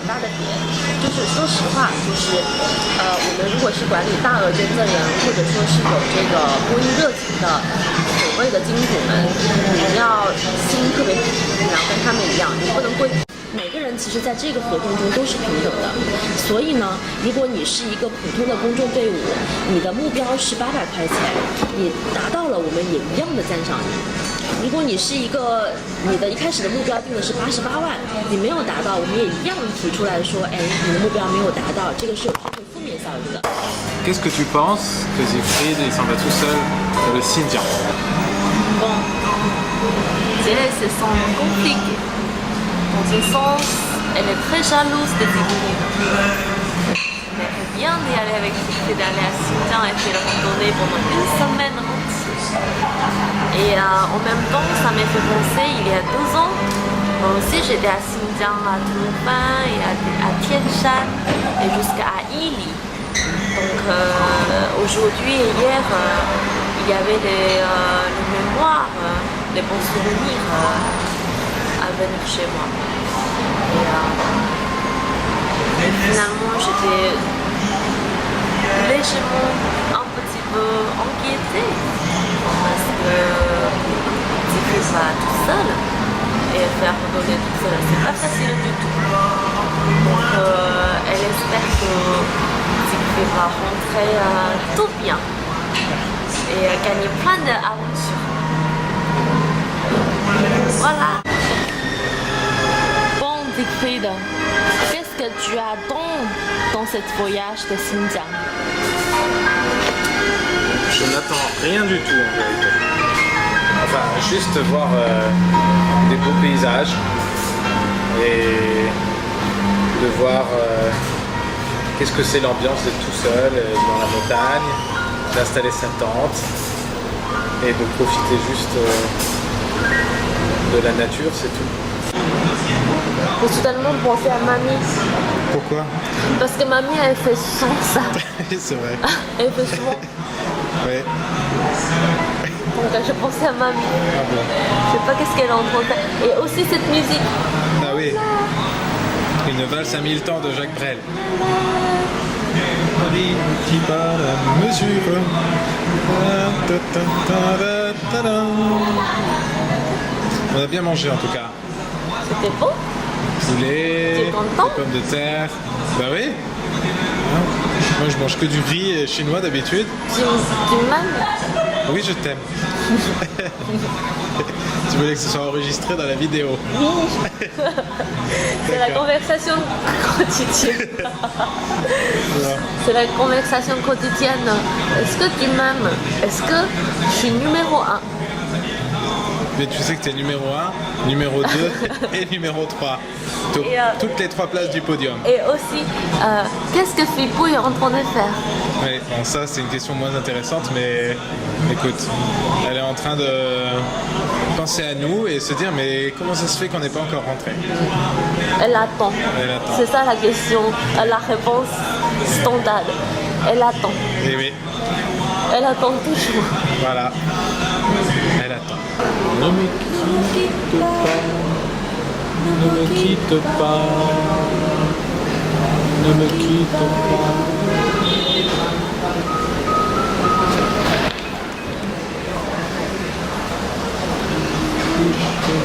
大的点，就是说实话，就是我们如果是管理大额捐赠人，或者说是有这个公益热情的所谓的金主们，你要心特别平，你要跟他们一样，你不能归。每个人其实在这个活动中都是平等的，所以呢，如果你是一个普通的公众队伍，你的目标是800块钱，你达到了，我们也一样的赞赏你。如果你是一个，你的一开始的目标定的是88万，你没有达到，我们也一样提出来说，哎，你的目标没有达到，这个是有社会负面效应的。Qu'est-ce que tu penses que Siegfried il s'en va tout seul dans le Xinjiang? Bon, je dirais que c'est son compliqué. Dans ce sens, elle est très jalouse de Siegfried. Elle aimerait bien d'y aller avec Siegfried, d'aller à Xinjiang et faire la randonnée pendant une semaine entière. Et en même temps, ça m'a fait penser, il y a 2 ans, moi aussi j'étais à Xinjiang, à Tonopin et à Tien Shan et jusqu'à Yili. Donc aujourd'hui et hier, il y avait les mémoires, les bons souvenirs à venir chez moi. Et finalement, j'étais légèrement un petit peu inquiétée parce que Siegfried va tout seul et faire randonner tout seul, c'est pas facile du tout. Donc elle espère que Siegfried va rentrer tout bien et gagner plein d'aventures. Voilà. Bon Siegfried, qu'est-ce que tu attends dans ce voyage de Xinjiang? Je n'attends rien du tout en vérité. Enfin, juste voir des beaux paysages et de voir qu'est-ce que c'est l'ambiance d'être tout seul dans la montagne, d'installer sa tente et de profiter juste de la nature, c'est tout. Je suis tellement pensée à mamie. Pourquoi? Parce que mamie, elle fait souvent ça. C'est vrai. Elle fait souvent. Ouais. Donc je pensais à mamie. Ah bon. Je sais pas qu'est-ce qu'elle est en train de faire. Et aussi cette musique. Ah oui. Une valse à 1000 temps de Jacques Brel. Qui bat la mesure. On a bien mangé en tout cas. C'était beau. Poulet, Tu es content? pommes de terre. Bah oui. Hein, moi je mange que du riz chinois d'habitude. Tu m'aimes? Oui, je t'aime. Tu voulais que ce soit enregistré dans la vidéo. Oui. C'est la conversation quotidienne. C'est la conversation quotidienne. Est-ce que tu m'aimes? Est-ce que je suis numéro 1? Mais tu sais que tu es numéro 1, numéro 2 et numéro 3. Toutes les 3 places du podium. Et aussi, qu'est-ce que Philippou est en train de faire? Oui, bon, ça c'est une question moins intéressante, mais écoute, elle est en train de penser à nous et se dire mais comment ça se fait qu'on n'est pas encore rentré? Elle attend. Elle attend. C'est ça la question, la réponse standard. Elle attend. Et oui. Elle attend toujours. Voilà. Elle attend. Ne me quitte pas. Ne me quitte pas. Ne me quitte pas.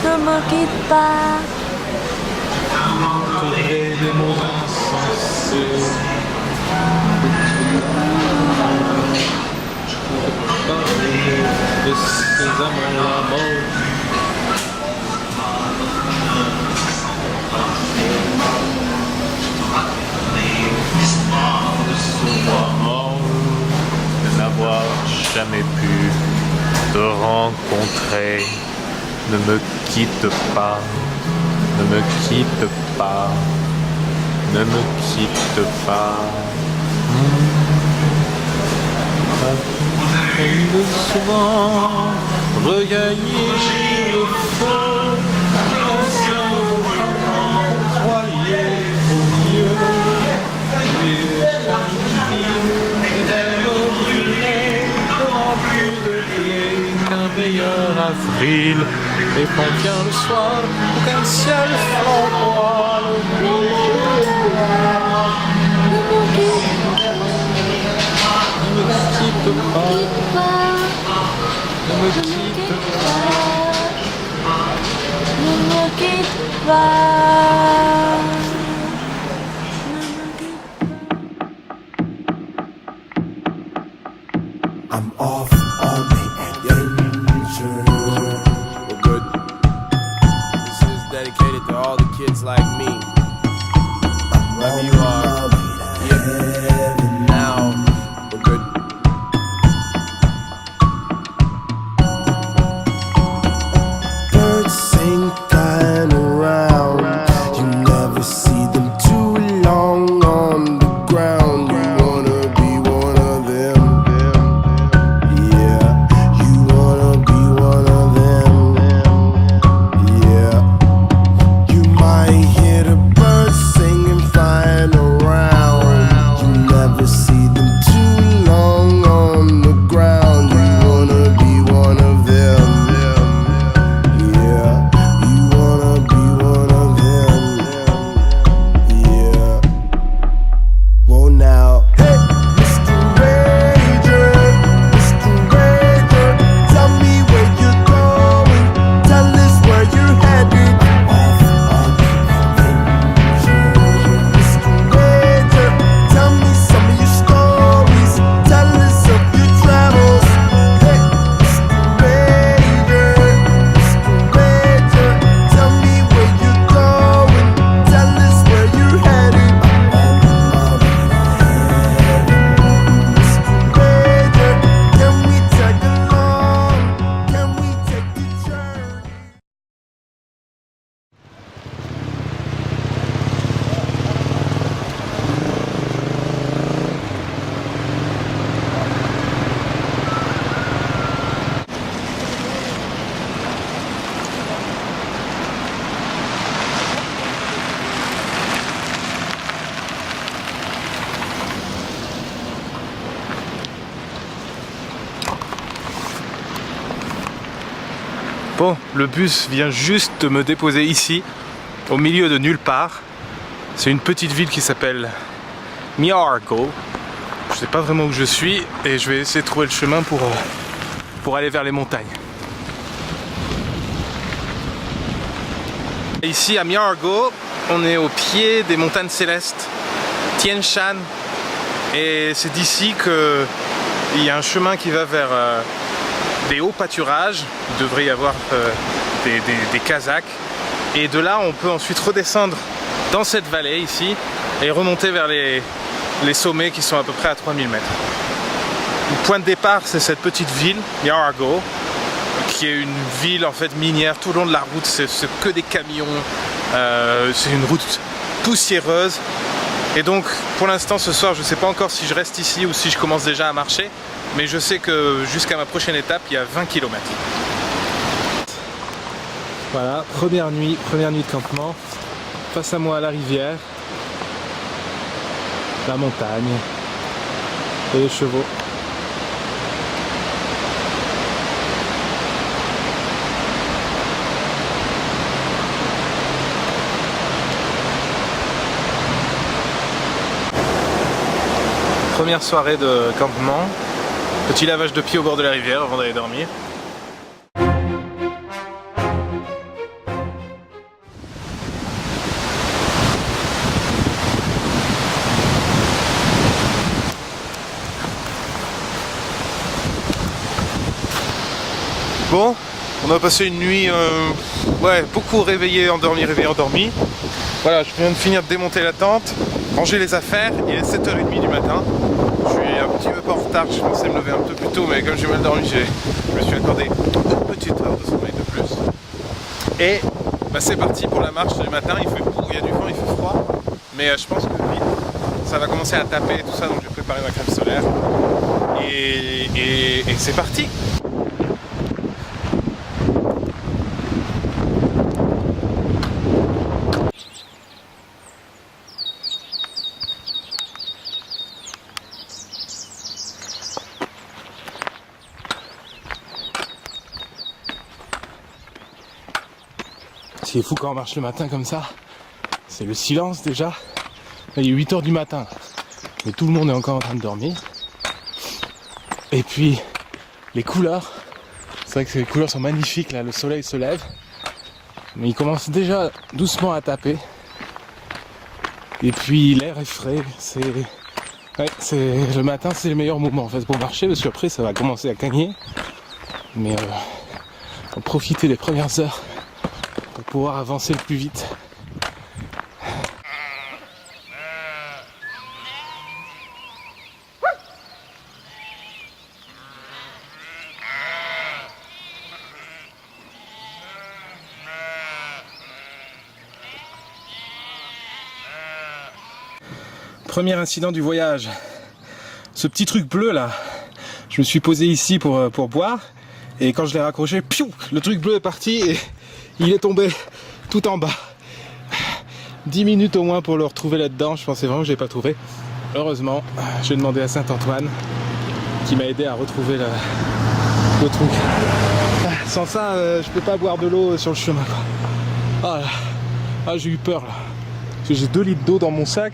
Ne me quitte pas. Des mots insensés. Je pourrais parler de ces amants-là morts. De n'avoir jamais pu te rencontrer. Ne me quitte pas, ne me quitte pas, ne me quitte pas. Souvent regagnir le feu, croyez au mieux, qu'un meilleur avril, et qu'on vient le soir, qu'un ciel flamboie le jour. quitte pas, Ne me ne me quitte quitte pas. pas, ne me quitte pas. I'm off on the adventure. We're good. This is dedicated to all the kids like me. Wherever you are, here, now, we're good. Birds sing flying around. You never see them too long on the ground. You wanna be one of them. Yeah, you wanna be one of them. Yeah, you might hear the birds singing, flying around. You never see them too long on the ground. You wanna be one of them. Yeah, you wanna be one of them. Yeah. Whoa now. Hey, Mr. Ranger, Mr. Ranger, tell me where you're going. Tell us where you're headed. Off on adventure. Mr. Ranger, tell me some of your stories. Tell us of your travels. Hey, Mr. Ranger, Mr. Ranger, tell me where you're going. Tell us where you're headed. Mr. Ranger, can we tag along? Can we take the journey? Bon, le bus vient juste de me déposer ici, au milieu de nulle part. C'est une petite ville qui s'appelle Miargo. Je sais pas vraiment où je suis et je vais essayer de trouver le chemin pour aller vers les montagnes. Ici à Miargo, on est au pied des montagnes célestes, Tian Shan, et c'est d'ici qu'il y a un chemin qui va vers des hauts pâturages. Il devrait y avoir des Kazakhs, et de là on peut ensuite redescendre dans cette vallée ici et remonter vers les sommets qui sont à peu près à 3000 mètres. Le point de départ, c'est cette petite ville, Miargo, qui est une ville en fait minière. Tout le long de la route, c'est que des camions, c'est une route poussiéreuse. Et donc pour l'instant ce soir, je ne sais pas encore si je reste ici ou si je commence déjà à marcher, mais je sais que jusqu'à ma prochaine étape, il y a 20 km. Voilà, première nuit de campement. Face à moi la rivière, la montagne et les chevaux. Première soirée de campement, petit lavage de pied au bord de la rivière avant d'aller dormir. Bon, on a passé une nuit beaucoup réveillé, endormi. Voilà, je viens de finir de démonter la tente, ranger les affaires, il est 7h30 du matin. Je suis un petit peu en retard, je pensais me lever un peu plus tôt, mais comme j'ai mal dormi, je me suis accordé une petite heure de sommeil de plus. Et c'est parti pour la marche du matin. Il fait beau, il y a du vent, il fait froid, mais je pense que vite, ça va commencer à taper et tout ça, donc je vais préparer ma crème solaire. Et c'est parti. Ce qui est fou quand on marche le matin comme ça, c'est le silence déjà. Là, il est 8h du matin, mais tout le monde est encore en train de dormir. Et puis les couleurs, c'est vrai que les couleurs sont magnifiques là, le soleil se lève. Mais il commence déjà doucement à taper. Et puis l'air est frais, le matin c'est le meilleur moment en fait pour marcher parce qu'après ça va commencer à cagner. Mais faut profiter des premières heures pour pouvoir avancer le plus vite. Premier incident du voyage, ce petit truc bleu là, je me suis posé ici pour boire et quand je l'ai raccroché, piou, le truc bleu est parti et il est tombé tout en bas. 10 minutes au moins pour le retrouver là-dedans, je pensais vraiment que je l'ai pas trouvé. Heureusement, j'ai demandé à Saint-Antoine qui m'a aidé à retrouver le truc. Sans ça, je peux pas boire de l'eau sur le chemin quoi. Ah, j'ai eu peur là, parce que j'ai 2 litres d'eau dans mon sac.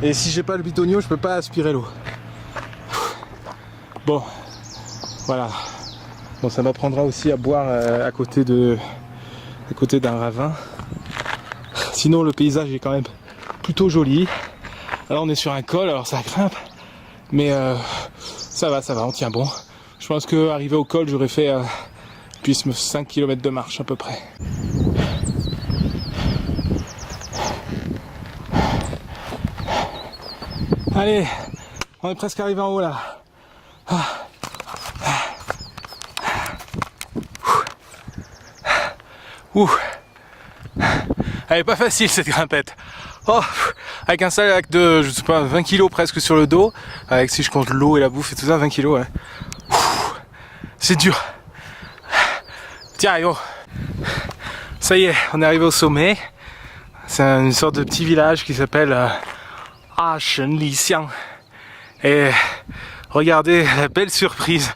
Et si j'ai pas le bitonio, je peux pas aspirer l'eau. Bon, voilà. Bon, ça m'apprendra aussi à boire à côté d'un ravin. Sinon, le paysage est quand même plutôt joli. Alors, on est sur un col, alors ça grimpe, mais ça va, on tient bon. Je pense que arrivé au col, j'aurais fait puis 5 km de marche à peu près. Allez, on est presque arrivé en haut là. Elle est pas facile cette grimpette. Oh, avec un sac de, je sais pas, 20 kg presque sur le dos. Avec, si je compte l'eau et la bouffe et tout ça, 20 kg, ouais. C'est dur. Tiens, yo. Ça y est, on est arrivé au sommet. C'est une sorte de petit village qui s'appelle Shenlixiang. Et regardez la belle surprise.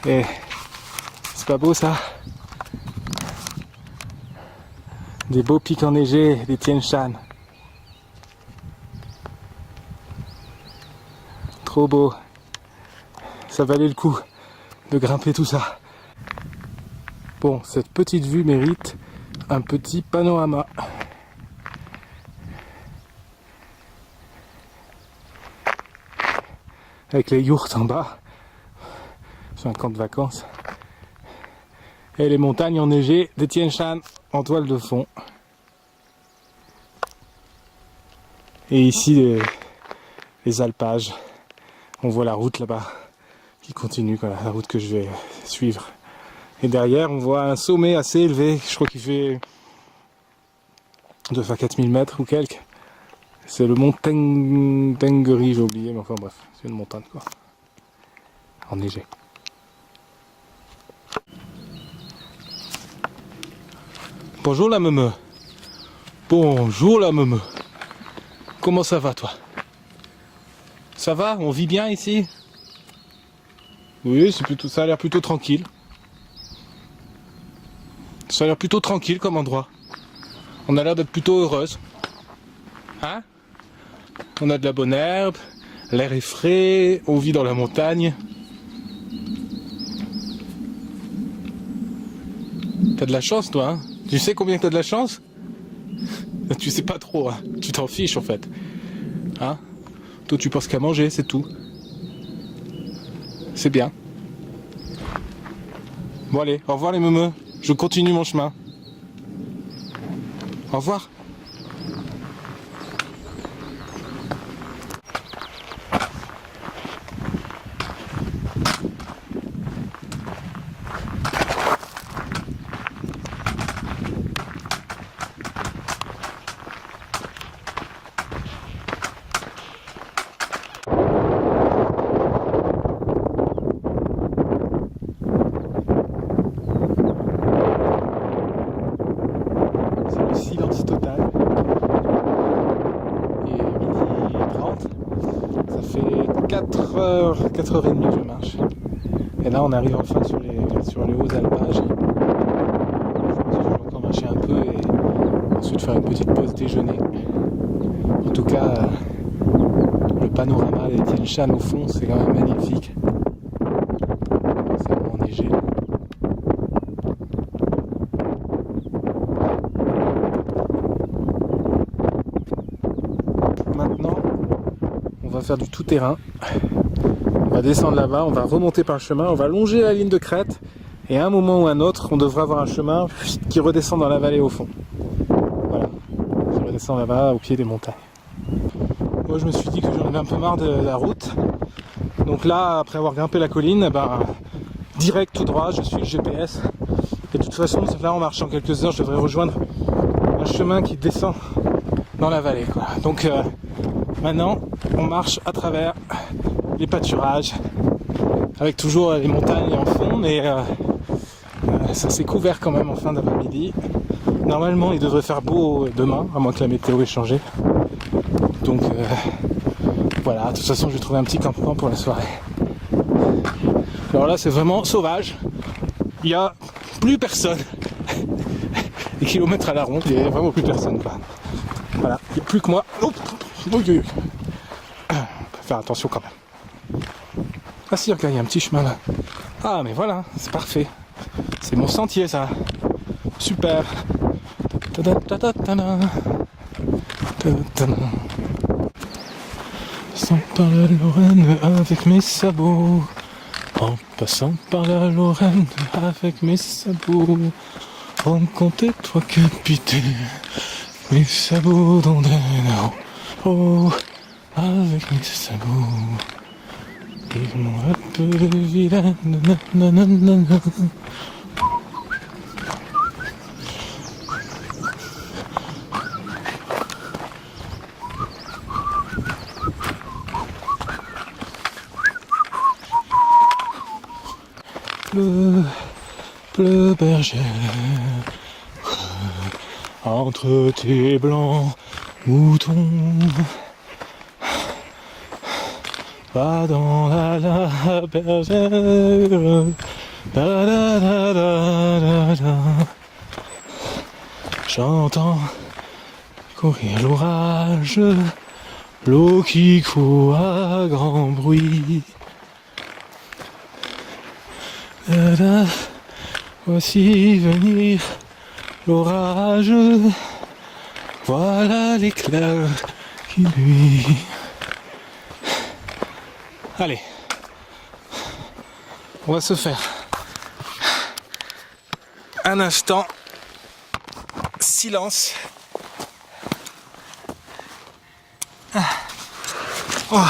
Et c'est pas beau ça? Des beaux pics enneigés, des Tian Shan. Trop beau. Ça valait le coup de grimper tout ça. Bon, cette petite vue mérite un petit panorama. Avec les yourtes en bas, sur un camp de vacances. Et les montagnes enneigées de Tian Shan en toile de fond. Et ici les alpages. On voit la route là-bas qui continue, quoi, la route que je vais suivre. Et derrière on voit un sommet assez élevé, je crois qu'il fait de faire 4000 mètres ou quelques. C'est le mont Tengeri, j'ai oublié, mais enfin bref, c'est une montagne quoi, enneigée. Bonjour la meumeu. Bonjour la meumeu. Comment ça va toi? Ça va? On vit bien ici? Oui, ça a l'air plutôt tranquille. Ça a l'air plutôt tranquille comme endroit. On a l'air d'être plutôt heureuse. Hein? On a de la bonne herbe, l'air est frais, on vit dans la montagne. T'as de la chance toi, hein? Tu sais combien t'as de la chance? Tu sais pas trop, hein? Tu t'en fiches en fait. Hein? Toi tu penses qu'à manger, c'est tout. C'est bien. Bon allez, au revoir les meumeux. Je continue mon chemin. Au revoir. Silence total. Il est 12h30. Ça fait 4h30 que je marche. Et là on arrive enfin sur les hauts alpages. Je vais encore marcher un peu et ensuite faire une petite pause déjeuner. En tout cas, Le panorama des Tian Shan au fond, c'est quand même magnifique. C'est enneigé. Maintenant, on va faire du tout-terrain. On va descendre là-bas, on va remonter par le chemin, on va longer la ligne de crête. Et à un moment ou à un autre, on devrait avoir un chemin qui redescend dans la vallée au fond. Voilà, qui redescend là-bas au pied des montagnes. Moi je me suis dit que j'en avais un peu marre de la route. Donc là, après avoir grimpé la colline, direct tout droit, je suis le GPS. Et de toute façon, là en marchant quelques heures, je devrais rejoindre un chemin qui descend dans la vallée, quoi. Donc maintenant, on marche à travers les pâturages, avec toujours les montagnes en fond, mais ça s'est couvert quand même en fin d'après-midi. Normalement, il devrait faire beau demain, à moins que la météo ait changé. Donc voilà, de toute façon, je vais trouver un petit campement pour la soirée. Alors là, c'est vraiment sauvage. Il n'y a plus personne. Des kilomètres à la ronde, il n'y a vraiment plus personne, quoi. Voilà, il n'y a plus que moi. Oh, on peut faire attention quand même. Ah si, regarde, il y a un petit chemin là. Ah mais voilà, c'est parfait. C'est mon sentier ça. Super. Passant par la Lorraine avec mes sabots. En passant par la Lorraine avec mes sabots. Rencontrez-toi capitaine. Mes sabots dans des oh, avec mes sabots. Ils m'ont un peu vilain. Nanana. Bleu bergère, entre tes blancs moutons, va dans la bergère, da, da, da, da, da, da. J'entends courir l'orage, l'eau qui court à grand bruit. Da, da. Voici venir l'orage, voilà l'éclair qui luit. Allez, on va se faire un instant silence. Oh.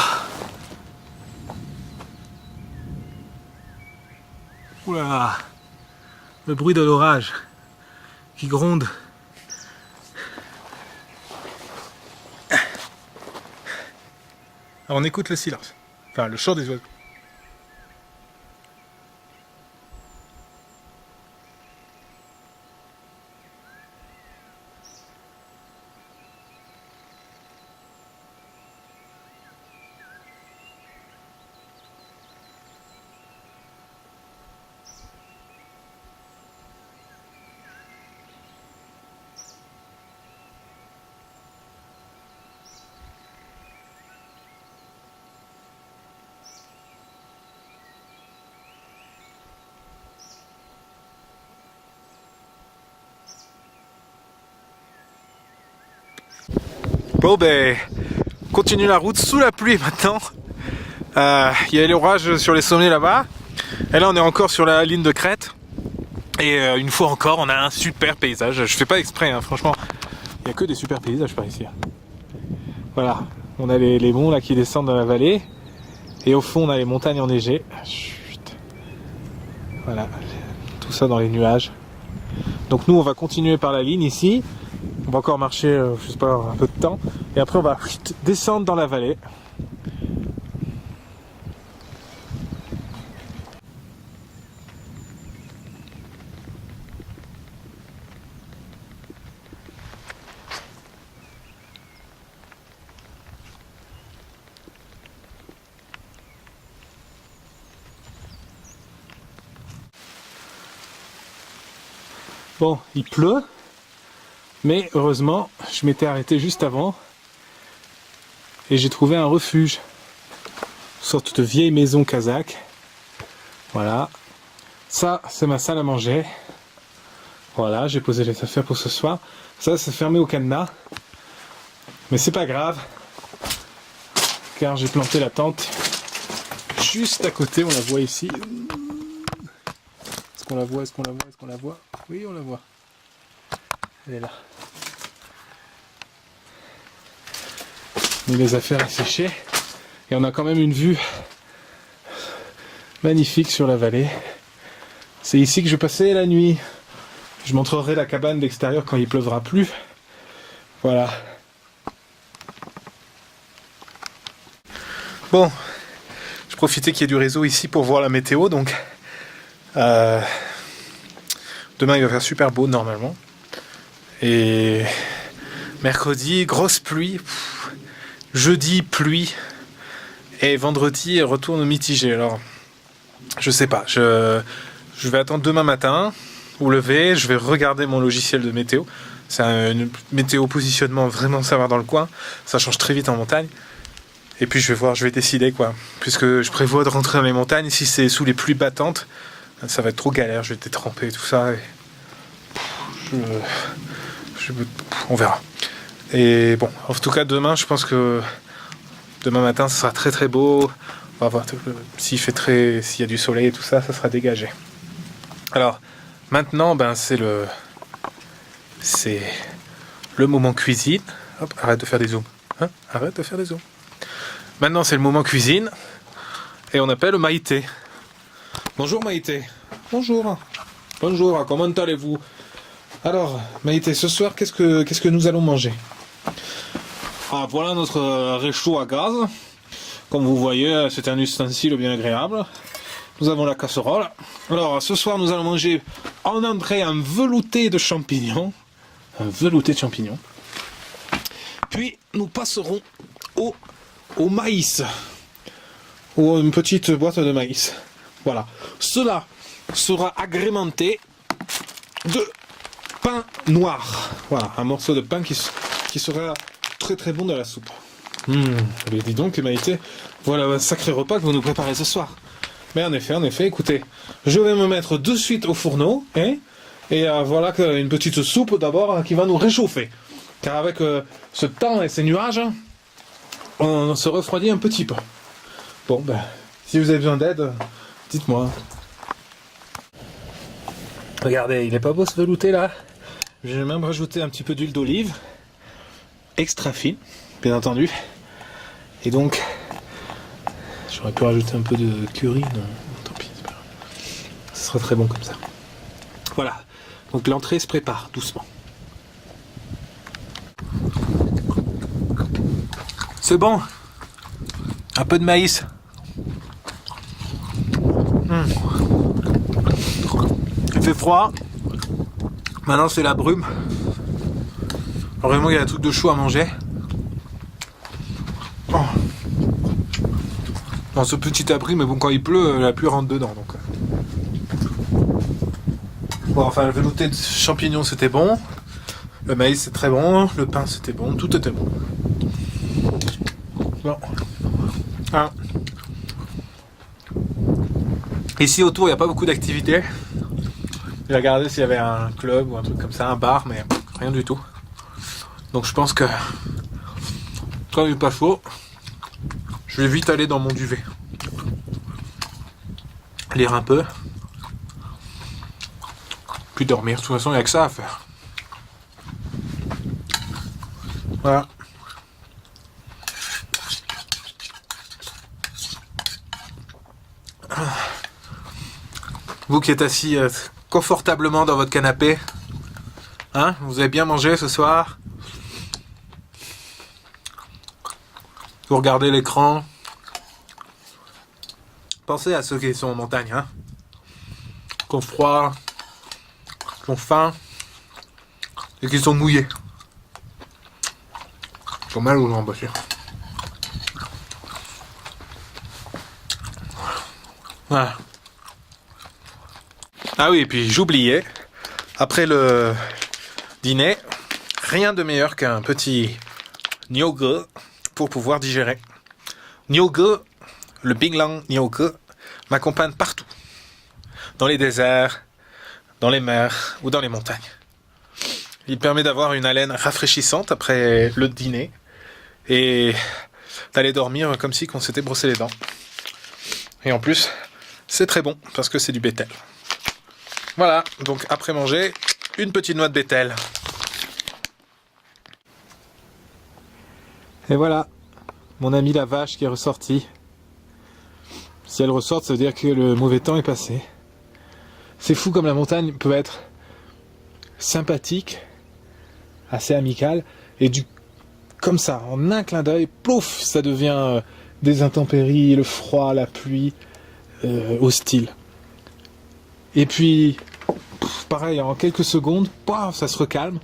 Oula. Le bruit de l'orage qui gronde. Alors on écoute le silence, enfin le chant des oiseaux. Bon ben, on continue la route sous la pluie maintenant. Il y a l'orage sur les sommets là-bas. Et là on est encore sur la ligne de crête. Et une fois encore on a un super paysage. Je fais pas exprès hein, franchement. Il n'y a que des super paysages par ici. Voilà, on a les monts là qui descendent dans la vallée. Et au fond on a les montagnes enneigées. Chut. Voilà, tout ça dans les nuages. Donc nous on va continuer par la ligne ici. On va encore marcher, je sais pas, un peu de temps. Et après on va descendre dans la vallée. Bon, il pleut. Mais heureusement, je m'étais arrêté juste avant. et j'ai trouvé un refuge. Une sorte de vieille maison kazakh. Voilà. Ça, c'est ma salle à manger. Voilà, j'ai posé les affaires pour ce soir. Ça, c'est fermé au cadenas. Mais c'est pas grave. Car j'ai planté la tente juste à côté. On la voit ici. Est-ce qu'on la voit? Est-ce qu'on la voit? Est-ce qu'on la voit? Oui, on la voit. Elle est là. Mis les affaires à sécher. Et on a quand même une vue magnifique sur la vallée. C'est ici que je passais la nuit. Je montrerai la cabane d'extérieur quand il pleuvra plus. Voilà. Bon, je profitais qu'il y ait du réseau ici pour voir la météo. Donc, demain il va faire super beau normalement. Et mercredi, grosse pluie. Jeudi, pluie. Et vendredi, retourne mitigé. Alors, je sais pas. Je vais attendre demain matin, au lever. Je vais regarder mon logiciel de météo. C'est une météo positionnement vraiment savoir dans le coin. Ça change très vite en montagne. Et puis je vais voir, je vais décider quoi. Puisque je prévois de rentrer dans les montagnes. Si c'est sous les pluies battantes, ça va être trop galère. Je vais être trempé et tout ça. Et on verra. Et bon, en tout cas demain, je pense que demain matin, ça sera très très beau. On va voir s'il y a du soleil et tout ça, ça sera dégagé. Alors maintenant, c'est le moment cuisine. Hop, arrête de faire des zooms. Hein, arrête de faire des zooms. Maintenant, c'est le moment cuisine. Et on appelle Maïté. Bonjour Maïté. Bonjour. Bonjour, comment allez-vous? Alors, Maïté, ce soir, qu'est-ce que nous allons manger? Ah, voilà notre réchaud à gaz. Comme vous voyez, c'est un ustensile bien agréable. Nous avons la casserole. Alors, ce soir, nous allons manger en entrée un velouté de champignons. Un velouté de champignons. Puis, nous passerons au maïs. Ou une petite boîte de maïs. Voilà. Cela sera agrémenté de pain noir. Voilà, un morceau de pain qui sera très très bon dans la soupe. Mais dis donc, Maïté, voilà un sacré repas que vous nous préparez ce soir. Mais en effet, écoutez, je vais me mettre de suite au fourneau, hein, et voilà une petite soupe d'abord qui va nous réchauffer. Car avec ce temps et ces nuages, on se refroidit un petit peu. Bon, si vous avez besoin d'aide, dites-moi. Regardez, il est pas beau ce velouté là? J'ai même rajouté un petit peu d'huile d'olive, extra fine, bien entendu. Et donc, j'aurais pu rajouter un peu de curry, non, tant pis, c'est pas grave. Ce sera très bon comme ça. Voilà, donc l'entrée se prépare doucement. C'est bon. Un peu de maïs. Il fait froid. Maintenant c'est la brume. Vraiment il y a un truc de chaud à manger. Oh. Dans ce petit abri, mais bon quand il pleut, la pluie rentre dedans. Donc. Bon, enfin le velouté de champignons c'était bon. Le maïs c'est très bon. Le pain c'était bon. Tout était bon. Bon. Ah. Ici autour il n'y a pas beaucoup d'activités. J'ai regardé s'il y avait un club ou un truc comme ça, un bar, mais rien du tout. Donc je pense que quand il n'est pas chaud, je vais vite aller dans mon duvet. Lire un peu. Puis dormir. De toute façon, il n'y a que ça à faire. Voilà. Vous qui êtes assis confortablement dans votre canapé, hein, vous avez bien mangé ce soir? Vous regardez l'écran. Pensez à ceux qui sont en montagne, hein, qui ont froid, qui ont faim et qui sont mouillés. Ils sont mal aux jambes aussi. Voilà. Ah oui, et puis j'oubliais, après le dîner, rien de meilleur qu'un petit gnocchi pour pouvoir digérer. Nyoge, le Binglang Nyoge, m'accompagne partout. Dans les déserts, dans les mers ou dans les montagnes. Il permet d'avoir une haleine rafraîchissante après le dîner et d'aller dormir comme si on s'était brossé les dents. Et en plus, c'est très bon parce que c'est du bétel. Voilà, donc après manger, une petite noix de bétel. Et voilà, mon ami la vache qui est ressortie. Si elle ressort, ça veut dire que le mauvais temps est passé. C'est fou comme la montagne peut être sympathique, assez amicale, et comme ça, en un clin d'œil, plouf, ça devient des intempéries, le froid, la pluie, hostile. Et puis, pareil, en quelques secondes, paf, ça se recalme.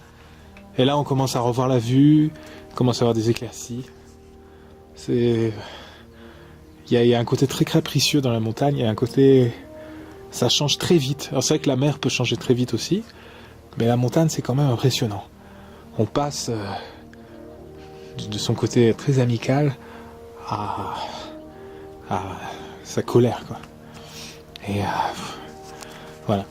Et là, on commence à revoir la vue, on commence à avoir des éclaircies. Il y a un côté très capricieux dans la montagne, il y a un côté... Ça change très vite. Alors c'est vrai que la mer peut changer très vite aussi, mais la montagne, c'est quand même impressionnant. On passe de son côté très amical à sa colère, quoi. Et voilà.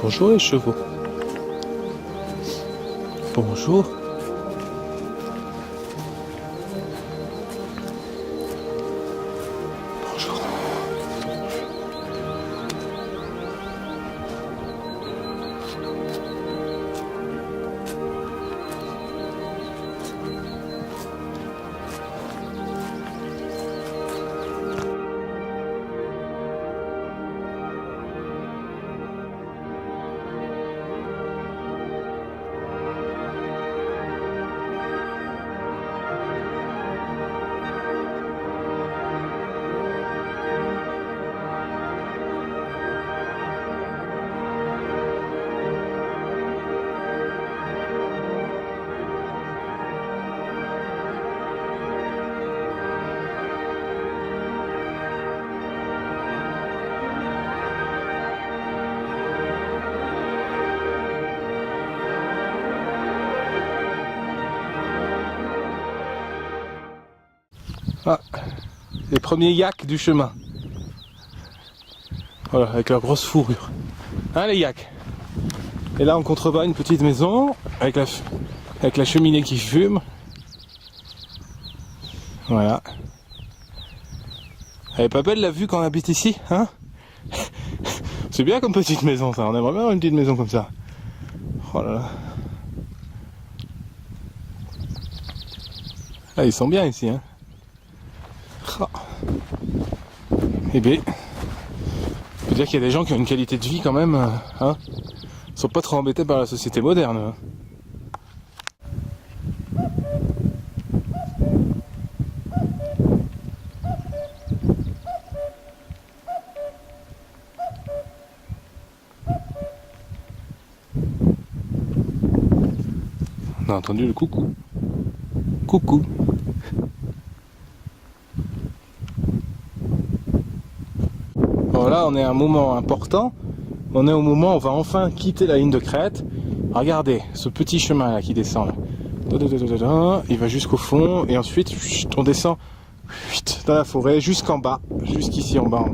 Bonjour les chevaux. Bonjour. Bonjour. Ah, les premiers yaks du chemin. Voilà, avec leur grosse fourrure. Hein les yaks. Et là en contrebas une petite maison avec la cheminée qui fume. Voilà. Elle est pas belle la vue quand on habite ici, hein? C'est bien comme petite maison ça, on aimerait bien avoir une petite maison comme ça. Oh là là. Ah, ils sont bien ici, hein? Oh. Eh bien, je veux dire qu'il y a des gens qui ont une qualité de vie quand même, hein? Ils sont pas trop embêtés par la société moderne. Hein. On a entendu le coucou. Coucou. Voilà, on est à un moment important. On est au moment où on va enfin quitter la ligne de crête. Regardez, ce petit chemin là qui descend là. Il va jusqu'au fond et ensuite on descend dans la forêt jusqu'en bas, jusqu'ici en bas,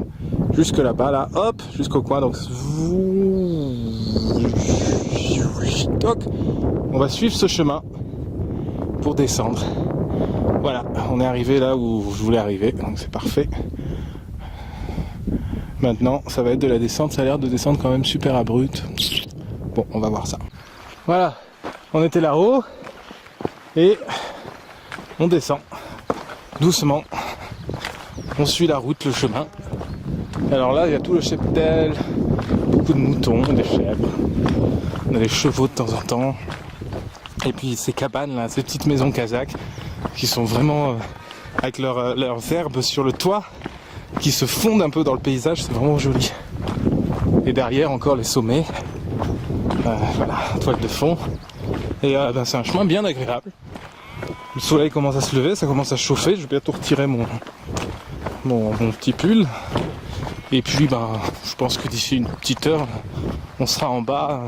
jusque là-bas là, hop, jusqu'au coin. Donc toc, on va suivre ce chemin pour descendre. Voilà, on est arrivé là où je voulais arriver, donc c'est parfait. Maintenant, ça va être de la descente, ça a l'air de descendre quand même super abrupte. Bon, on va voir ça. Voilà, on était là-haut et on descend doucement. On suit la route, le chemin. Alors là, il y a tout le cheptel, beaucoup de moutons, des chèvres. On a des chevaux de temps en temps. Et puis ces cabanes là, ces petites maisons kazakhs qui sont vraiment avec leurs herbes sur le toit, qui se fondent un peu dans le paysage, c'est vraiment joli. Et derrière encore les sommets, voilà, toile de fond. Et c'est un chemin bien agréable. Le soleil commence à se lever, ça commence à chauffer, je vais bientôt retirer mon petit pull. Et puis je pense que d'ici une petite heure, on sera en bas,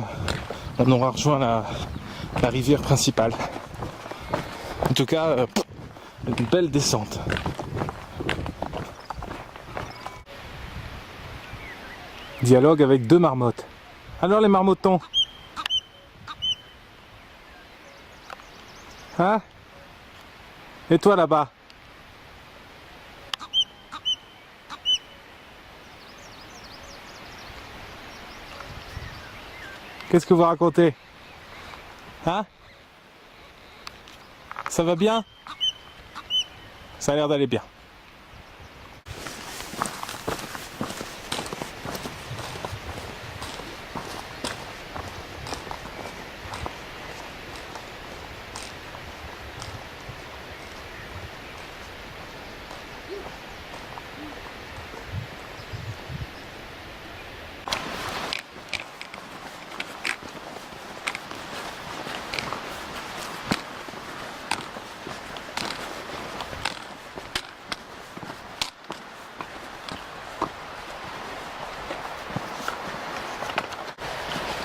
on aura rejoint la rivière principale. En tout cas, une belle descente. Dialogue avec deux marmottes. Alors les marmottons? Hein? Et toi là-bas? Qu'est-ce que vous racontez? Hein? Ça va bien? Ça a l'air d'aller bien.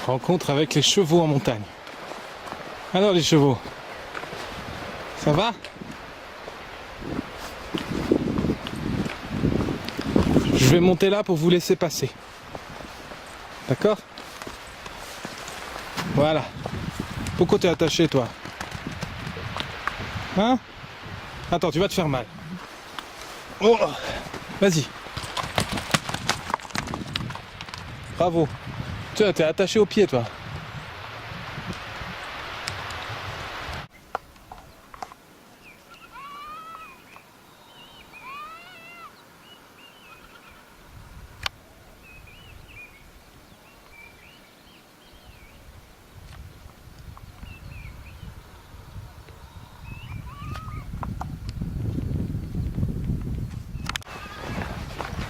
Rencontre avec les chevaux en montagne. Alors les chevaux, ça va? Je vais monter là pour vous laisser passer. D'accord? Voilà. Pourquoi t'es attaché toi? Hein? Attends, tu vas te faire mal. Oh, vas-y. Bravo. Tu t'es attaché au pied, toi.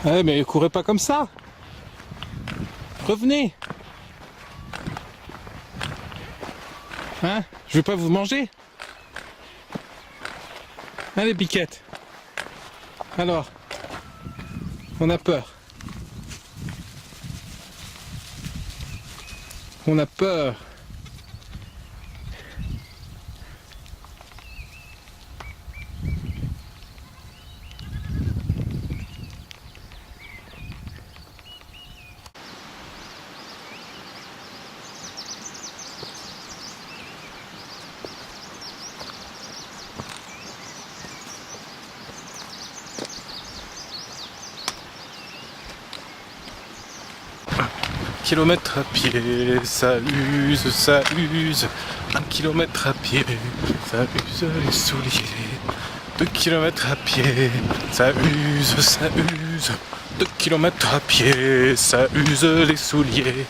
Ouais, mais courez pas comme ça. Revenez. Hein? Je vais pas vous manger. Allez, Piquette. Alors, on a peur. On a peur. Kilomètre à pied, ça use, ça use. 1 kilomètre à pied, ça use les souliers. 2 kilomètres à pied, ça use, ça use. 2 kilomètres à pied, ça use les souliers.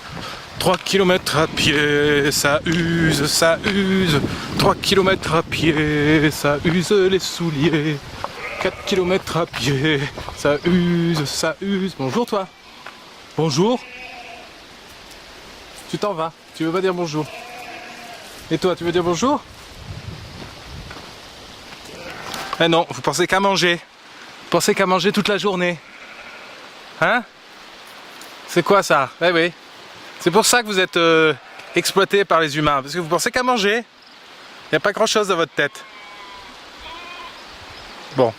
3 kilomètres à pied, ça use, ça use. 3 kilomètres à pied, ça use les souliers. 4 kilomètres à pied, ça use, ça use. Bonjour toi. Bonjour. Tu t'en vas, tu veux pas dire bonjour. Et toi, tu veux dire bonjour? Eh non, vous pensez qu'à manger. Vous pensez qu'à manger toute la journée. Hein? C'est quoi ça? Eh oui. C'est pour ça que vous êtes exploité par les humains. Parce que vous pensez qu'à manger. Il n'y a pas grand chose dans votre tête. Bon.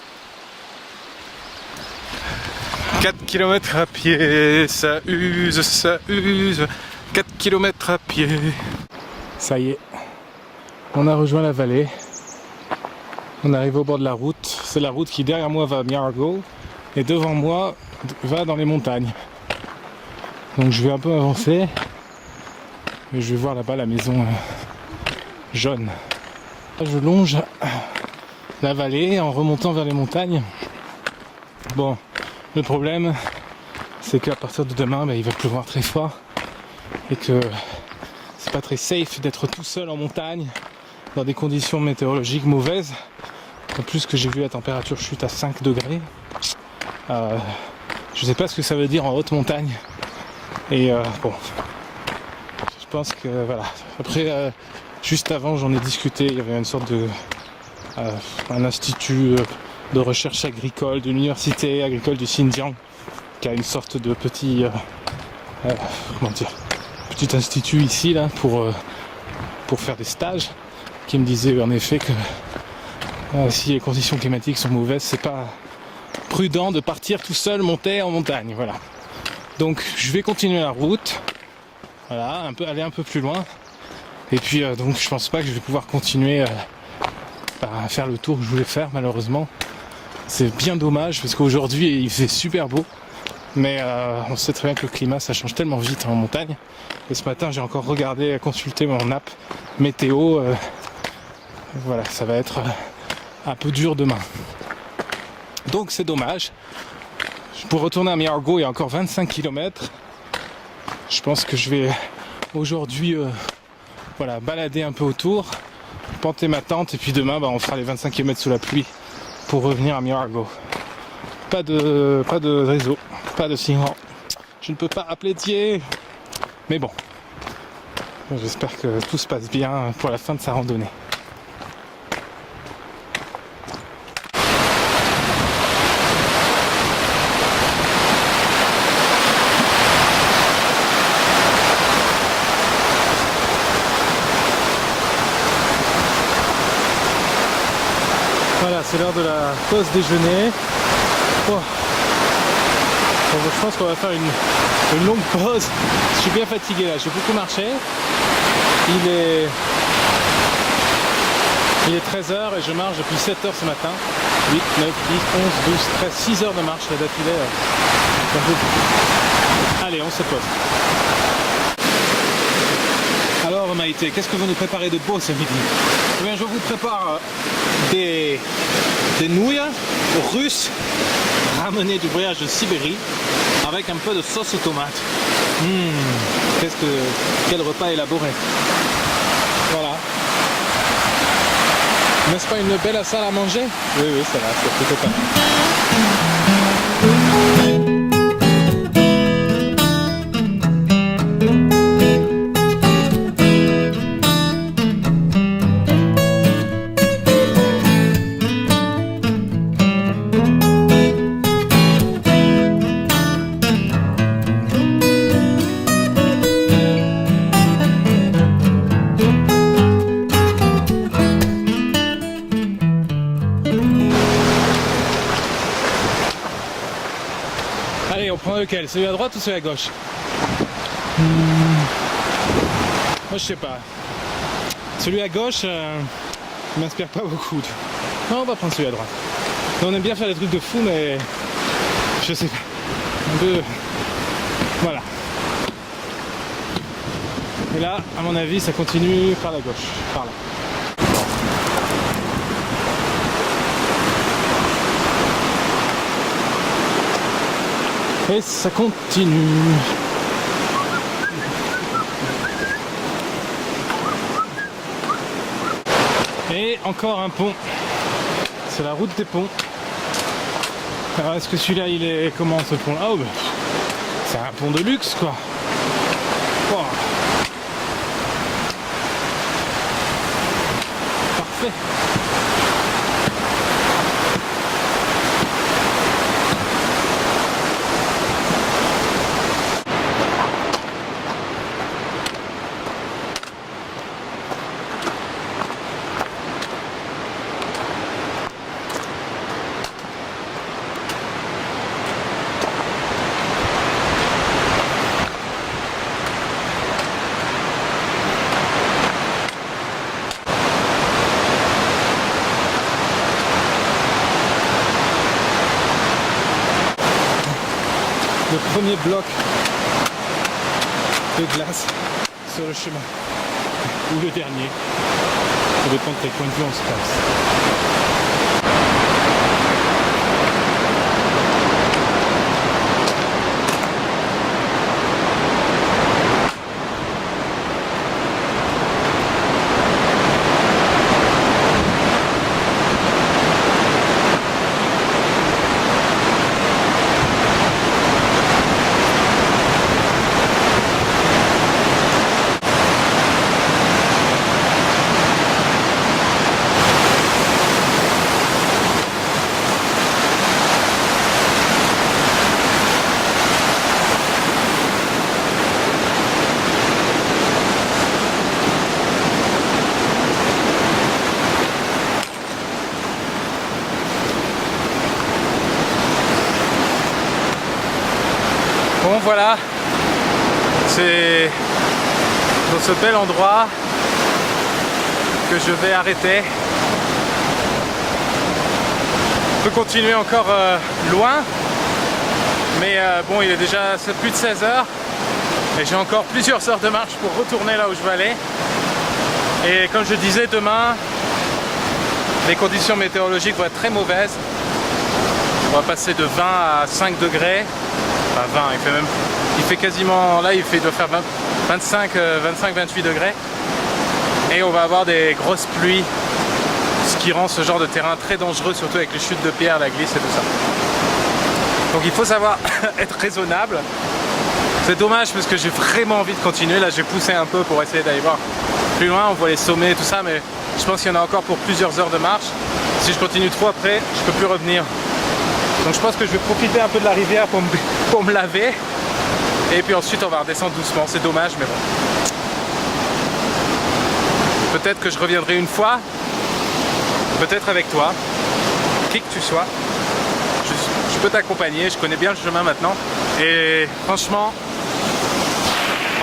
4 km à pied, ça use, ça use. 4 km à pied. Ça y est. On a rejoint la vallée. On arrive au bord de la route. C'est la route qui derrière moi va à Miargo et devant moi va dans les montagnes. Donc je vais un peu avancer et je vais voir là-bas la maison jaune. Je longe la vallée en remontant vers les montagnes. Bon, le problème c'est qu'à partir de demain il va pleuvoir très fort et que c'est pas très safe d'être tout seul en montagne dans des conditions météorologiques mauvaises. En plus que j'ai vu la température chute à 5 degrés. Je sais pas ce que ça veut dire en haute montagne. Et bon, je pense que voilà. Après, juste avant, j'en ai discuté. Il y avait une sorte de un institut de recherche agricole de l'université agricole du Xinjiang qui a une sorte de petit comment dire, petit institut ici là pour faire des stages, qui me disait en effet que si les conditions climatiques sont mauvaises, c'est pas prudent de partir tout seul monter en montagne. Voilà. Donc je vais continuer la route. Voilà, aller un peu plus loin. Et puis donc je pense pas que je vais pouvoir continuer à faire le tour que je voulais faire malheureusement. C'est bien dommage parce qu'aujourd'hui il fait super beau. Mais on sait très bien que le climat ça change tellement vite en montagne. Et ce matin j'ai encore regardé, consulté mon app météo. Voilà, ça va être un peu dur demain. Donc c'est dommage. Pour retourner à Miargo, il y a encore 25 km. Je pense que je vais aujourd'hui voilà, balader un peu autour, planter ma tente et puis demain on fera les 25 km sous la pluie pour revenir à Miargo. Pas de réseau, pas de signal. Je ne peux pas appeler Thier. Mais bon, j'espère que tout se passe bien pour la fin de sa randonnée. Voilà, c'est l'heure de la pause déjeuner. Oh. Bon, je pense qu'on va faire une longue pause. Je suis bien fatigué là, j'ai beaucoup marché. Il est 13h et je marche depuis 7h ce matin. 8, 9, 10, 11, 12, 13, 6 heures de marche là d'affilée. Allez, on se pose. Alors Maïté, qu'est-ce que vous nous préparez de beau ce midi? Eh bien, je vous prépare des nouilles russes ramenées du voyage de Sibérie avec un peu de sauce aux tomates. Quel repas élaboré. Voilà. N'est-ce pas une belle salle à manger? Oui, ça va, c'est plutôt pas mal. Allez, on prend lequel? Celui à droite ou celui à gauche? Moi je sais pas. Celui à gauche m'inspire pas beaucoup. Non, on va prendre celui à droite. On aime bien faire des trucs de fou, mais je sais pas. Un peu. Voilà. Et là, à mon avis, ça continue par la gauche. Par là. Et ça continue. Et encore un pont. C'est la route des ponts. Alors est-ce que celui-là il est comment ce pont là? Oh, bah, c'est un pont de luxe quoi. Oh. Parfait. le premier bloc de glace sur le chemin. Ou le dernier. Ça dépend de quel point de vue on se passe. Bon voilà, c'est dans ce bel endroit que je vais arrêter. On peut continuer encore loin, mais bon, il est déjà plus de 16 heures et j'ai encore plusieurs heures de marche pour retourner là où je veux aller. Et comme je disais, demain, les conditions météorologiques vont être très mauvaises. On va passer de 20 à 5 degrés. Enfin 20, il fait quasiment, là il doit faire 25-28 degrés. Et on va avoir des grosses pluies, ce qui rend ce genre de terrain très dangereux, surtout avec les chutes de pierre, la glisse et tout ça. Donc il faut savoir être raisonnable. C'est dommage parce que j'ai vraiment envie de continuer. Là j'ai poussé un peu pour essayer d'aller voir plus loin, on voit les sommets et tout ça, mais je pense qu'il y en a encore pour plusieurs heures de marche. Si je continue trop après, je peux plus revenir. Donc je pense que je vais profiter un peu de la rivière pour me laver. Et puis ensuite on va redescendre doucement. C'est dommage, mais bon. Peut-être que je reviendrai une fois. Peut-être avec toi. Qui que tu sois. Je peux t'accompagner. Je connais bien le chemin maintenant. Et franchement,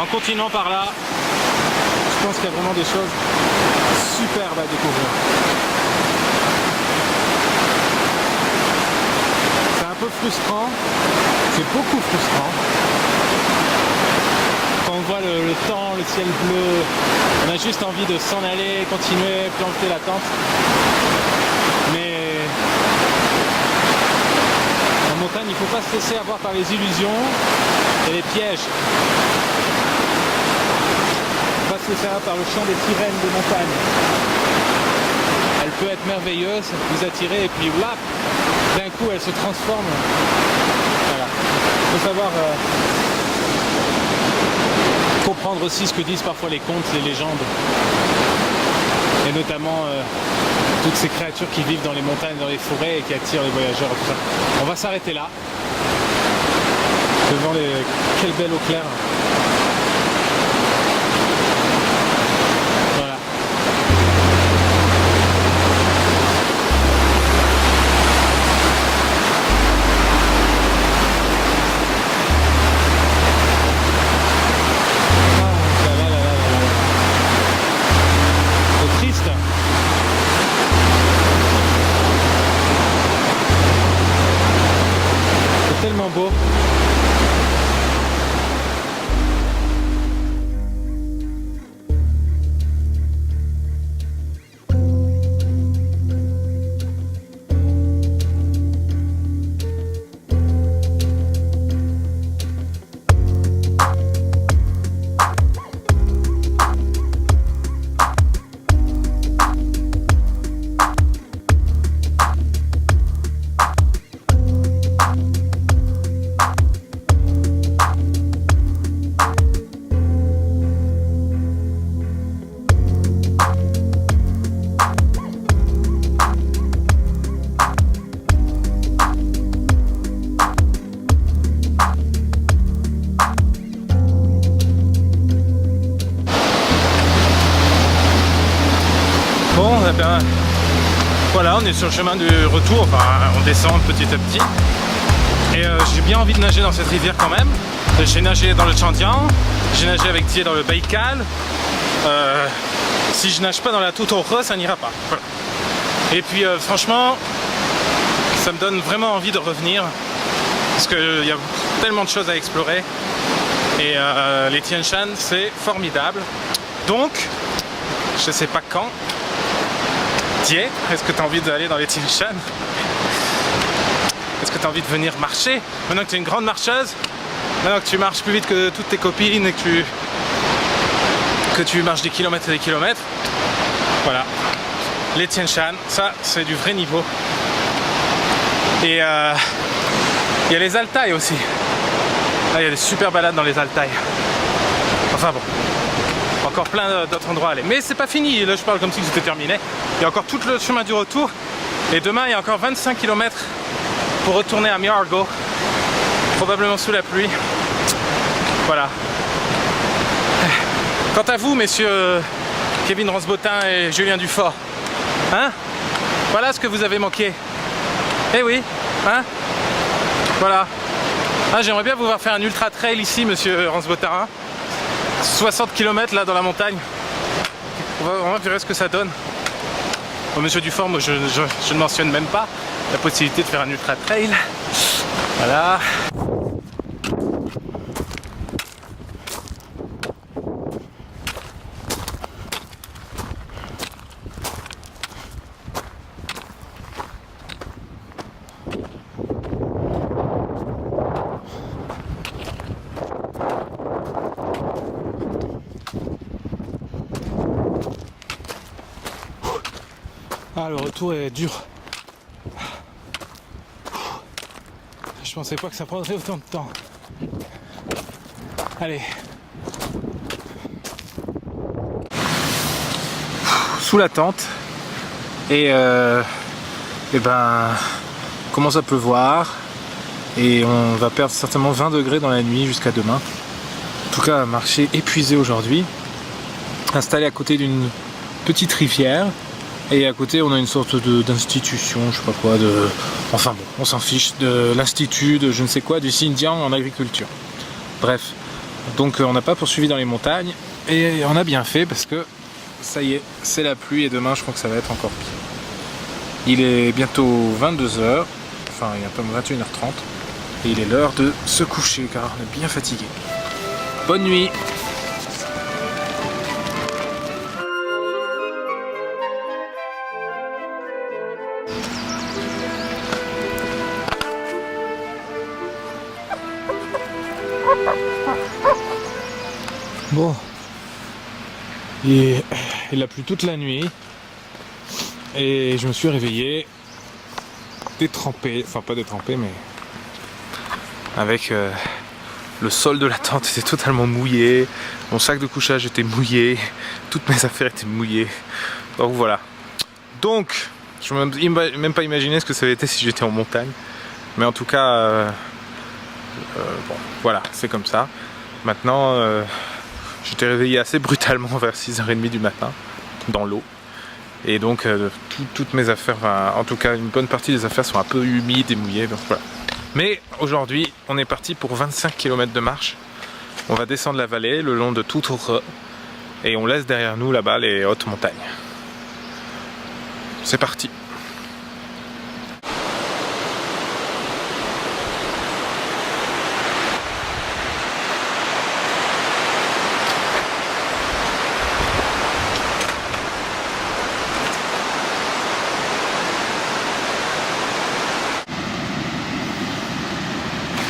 en continuant par là, je pense qu'il y a vraiment des choses superbes à découvrir. Un peu frustrant, c'est beaucoup frustrant. Quand on voit le temps, le ciel bleu, on a juste envie de s'en aller, continuer, planter la tente. Mais en montagne, il ne faut pas se laisser avoir par les illusions et les pièges. Il ne faut pas se laisser avoir par le chant des sirènes de montagne. Elle peut être merveilleuse, vous attirer et puis là, d'un coup elle se transforme. Voilà. Il faut savoir comprendre aussi ce que disent parfois les contes, les légendes. Et notamment toutes ces créatures qui vivent dans les montagnes, dans les forêts et qui attirent les voyageurs et tout ça. On va s'arrêter là. Devant les... Quelle belle eau claire. Tellement beau. Voilà, on est sur le chemin du retour, enfin, on descend petit à petit. Et j'ai bien envie de nager dans cette rivière quand même. J'ai nagé dans le Chandian, j'ai nagé avec Thier dans le Baïkal. Si je nage pas dans la Toutoura, ça n'ira pas. Voilà. Et puis franchement, ça me donne vraiment envie de revenir. parce qu'il y a tellement de choses à explorer. Et les Tian Shan, c'est formidable. Donc, je sais pas quand. Thier, est-ce que tu as envie d'aller dans les Tian Shan? Est-ce que tu as envie de venir marcher? Maintenant que tu es une grande marcheuse, maintenant que tu marches plus vite que toutes tes copines et que tu marches des kilomètres et des kilomètres. Voilà. Les Tian Shan, ça c'est du vrai niveau. Et il y a les Altaï aussi. Ah, il y a des super balades dans les Altaï. Enfin bon. Encore plein d'autres endroits à aller. Mais c'est pas fini, là je parle comme si c'était terminé. Il y a encore tout le chemin du retour. Et demain il y a encore 25 km pour retourner à Miargo. Probablement sous la pluie. Voilà. Quant à vous, messieurs Kevin Ransbotin et Julien Dufort, hein? Voilà ce que vous avez manqué. Eh oui, hein? Voilà. Ah, j'aimerais bien vous voir faire un ultra trail ici, monsieur Ransbotin. Hein? 60 km là dans la montagne. On va voir ce que ça donne. Bon, monsieur Dufort, moi je ne mentionne même pas la possibilité de faire un ultra trail. Voilà. Ah, le retour est dur. Je pensais pas que ça prendrait autant de temps. Allez. Sous la tente. Et ben, commence à pleuvoir. Et on va perdre certainement 20 degrés dans la nuit jusqu'à demain. En tout cas, marché épuisé aujourd'hui. Installé à côté d'une petite rivière. Et à côté, on a une sorte d'institution, je sais pas quoi, enfin bon, on s'en fiche, de l'institut de je ne sais quoi, du Xinjiang en agriculture. Bref, donc on n'a pas poursuivi dans les montagnes, et on a bien fait parce que, ça y est, c'est la pluie, et demain je crois que ça va être encore pire. Il est bientôt 22h, enfin il est un peu 21h30, et il est l'heure de se coucher car on est bien fatigué. Bonne nuit! Bon, il a plu toute la nuit et je me suis réveillé détrempé, enfin pas détrempé mais avec le sol de la tente était totalement mouillé, mon sac de couchage était mouillé, toutes mes affaires étaient mouillées, donc voilà. Donc, je ne peux même pas imaginer ce que ça avait été si j'étais en montagne, mais en tout cas, bon, voilà, c'est comme ça. Maintenant, j'étais réveillé assez brutalement vers 6h30 du matin, dans l'eau. Et donc, toutes mes affaires, enfin, en tout cas, une bonne partie des affaires sont un peu humides et mouillées. Donc voilà. Mais aujourd'hui, on est parti pour 25 km de marche. On va descendre la vallée le long de Toutourre. Et on laisse derrière nous, là-bas, les hautes montagnes. C'est parti.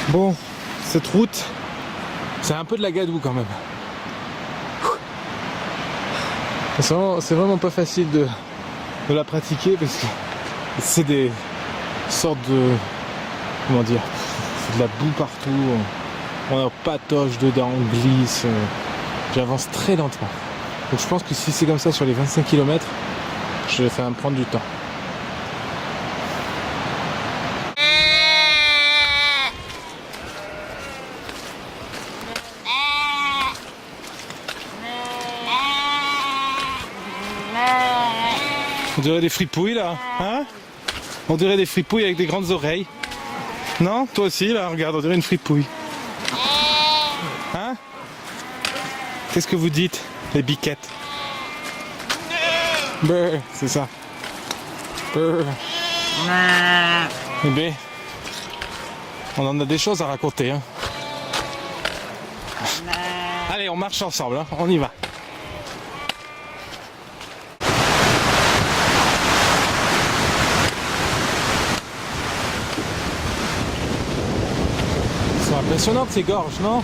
Bon, cette route, c'est un peu de la gadoue quand même. C'est vraiment pas facile de la pratiquer parce que c'est des sortes de... Comment dire? C'est de la boue partout, on patauge dedans, on glisse, j'avance très lentement. Donc je pense que si c'est comme ça sur les 25 km, ça va me prendre du temps. On dirait des fripouilles là, hein? On dirait des fripouilles avec des grandes oreilles. Non? Toi aussi là, regarde, on dirait une fripouille. Hein? Qu'est-ce que vous dites, les biquettes? Brr, c'est ça. Brr. Eh bien, On en a des choses à raconter. Hein. Allez, on marche ensemble, hein. On y va. C'est impressionnant ces gorges, non?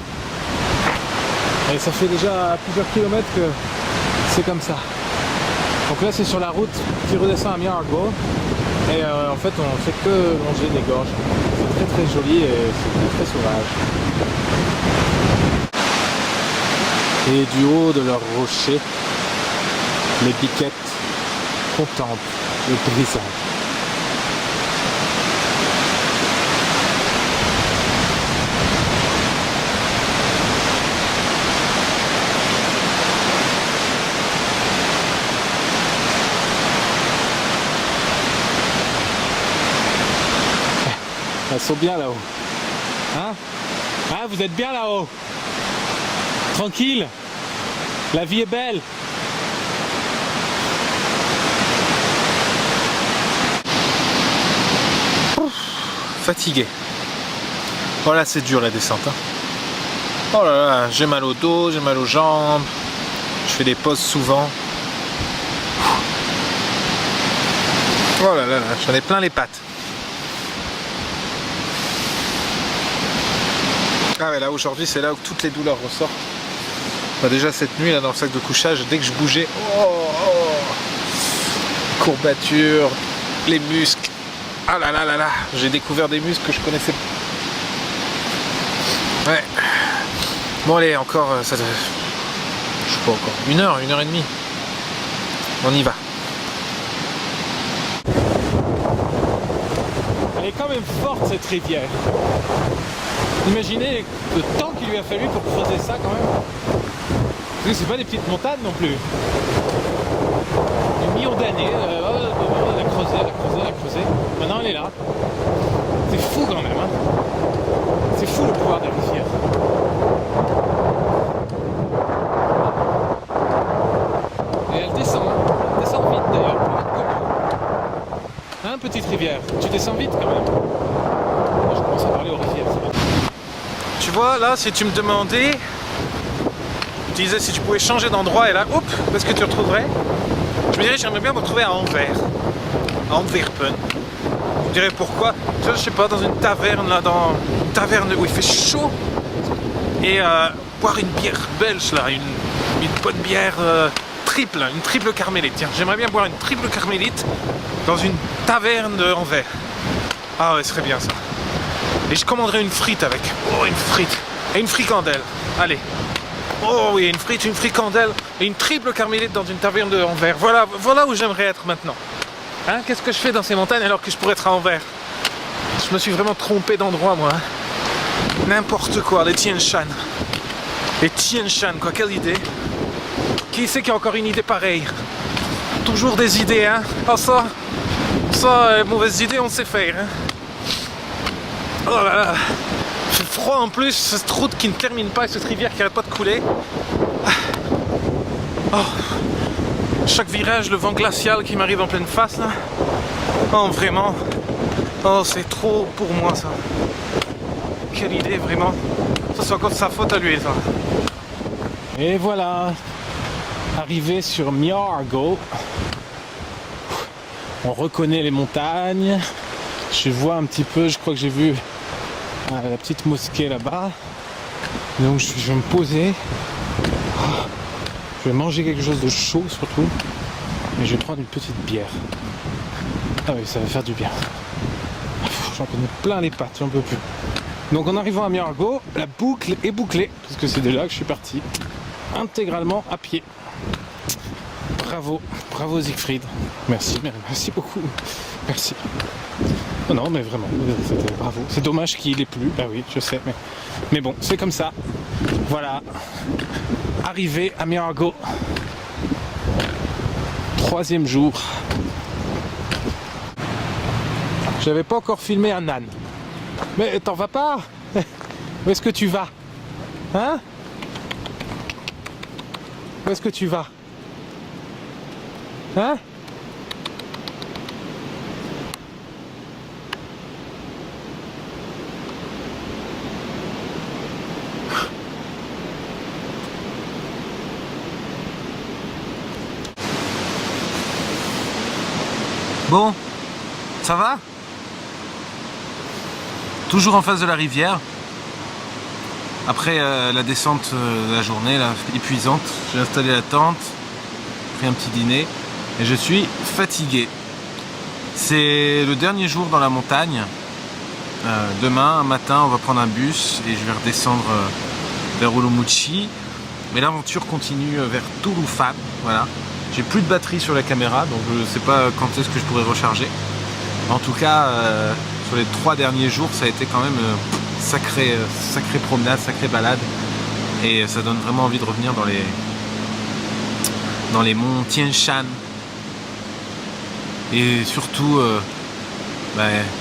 Et ça fait déjà plusieurs kilomètres que c'est comme ça. Donc là c'est sur la route qui redescend à Miargo. Et en fait on fait que longer des gorges. C'est très joli et c'est très sauvage. Et du haut de leurs rochers, les biquettes contemplent le brisant. Elles sont bien là-haut. Hein? Ah, vous êtes bien là-haut? Tranquille. La vie est belle. Ouf, fatigué. Oh là, c'est dur la descente. Hein. Oh là là, j'ai mal au dos, j'ai mal aux jambes. Je fais des pauses souvent. Oh là là, j'en ai plein les pattes. Ah ouais, là aujourd'hui c'est là où toutes les douleurs ressortent. Bah, déjà cette nuit là dans le sac de couchage, dès que je bougeais, courbatures, les muscles. Ah là là là là, j'ai découvert des muscles que je connaissais pas. Ouais. Bon allez, encore ça, je sais pas, encore une heure et demie. On y va. Elle est quand même forte cette rivière. Imaginez le temps qu'il lui a fallu pour creuser ça quand même. Parce que c'est pas des petites montagnes non plus. Des millions d'années, elle a creusé. Maintenant elle est là. C'est fou quand même. Hein. C'est fou le pouvoir de la rivière. Et elle descend vite d'ailleurs. Hein, petite rivière, tu descends vite quand même. Je commence à parler aux rivières, c'est bon. Tu vois, là, si tu me demandais, tu disais si tu pouvais changer d'endroit, et là, hop, où est-ce que tu retrouverais? Je me dirais, j'aimerais bien me retrouver à Anvers, à Antwerpen. Je me dirais pourquoi? Tu vois, je sais pas, dans une taverne, là, dans une taverne où il fait chaud, et boire une bière belge, là, une bonne bière triple, une triple carmélite. Tiens, j'aimerais bien boire une triple carmélite dans une taverne de Anvers. Ah ouais, ce serait bien ça. Et je commanderai une frite avec. Oh, une frite. Et une fricandelle. Allez. Oh oui, une frite, une fricandelle et une triple carmélite dans une taverne de Anvers. Voilà où j'aimerais être maintenant. Hein, qu'est-ce que je fais dans ces montagnes alors que je pourrais être à Anvers? Je me suis vraiment trompé d'endroit, moi. Hein. N'importe quoi, les Tian Shan. Les Tian Shan, quoi, quelle idée. Qui c'est qui a encore une idée pareille? Toujours des idées, hein. Ah ça, mauvaise idée, on sait faire, hein. Oh là là, il fait froid en plus, cette route qui ne termine pas et cette rivière qui n'arrête pas de couler. Oh. Chaque virage, le vent glacial qui m'arrive en pleine face là. Oh vraiment, oh c'est trop pour moi ça. Quelle idée vraiment. Ça c'est encore de sa faute à lui ça. Et voilà, arrivé sur Miargo. On reconnaît les montagnes. Je vois un petit peu, je crois que j'ai vu la petite mosquée là-bas. Donc je vais me poser. Je vais manger quelque chose de chaud surtout. Et je vais prendre une petite bière. Ah oui, ça va faire du bien. J'en connais plein les pattes, j'en peux plus. Donc en arrivant à Miargo, la boucle est bouclée. Parce que c'est de là que je suis parti. Intégralement à pied. Bravo, bravo Siegfried. Merci beaucoup. Merci. Oh non, mais vraiment, c'était bravo. C'est dommage qu'il ait plu. Bah oui, je sais, mais bon, c'est comme ça. Voilà. Arrivé à Miargo. 3e jour. J'avais pas encore filmé un âne. Mais t'en vas pas? Où est-ce que tu vas? Hein? Où est-ce que tu vas? Hein? Bon, ça va? Toujours en face de la rivière. Après la descente de la journée, là, épuisante, j'ai installé la tente, pris un petit dîner et je suis fatigué. C'est le dernier jour dans la montagne. Demain matin, on va prendre un bus et je vais redescendre vers Urumqi. Mais l'aventure continue vers Turfan. Voilà. J'ai plus de batterie sur la caméra, donc je ne sais pas quand est-ce que je pourrai recharger. En tout cas, sur les 3 derniers jours, ça a été quand même sacrée promenade, sacrée balade. Et ça donne vraiment envie de revenir dans les monts Tian Shan. Et surtout,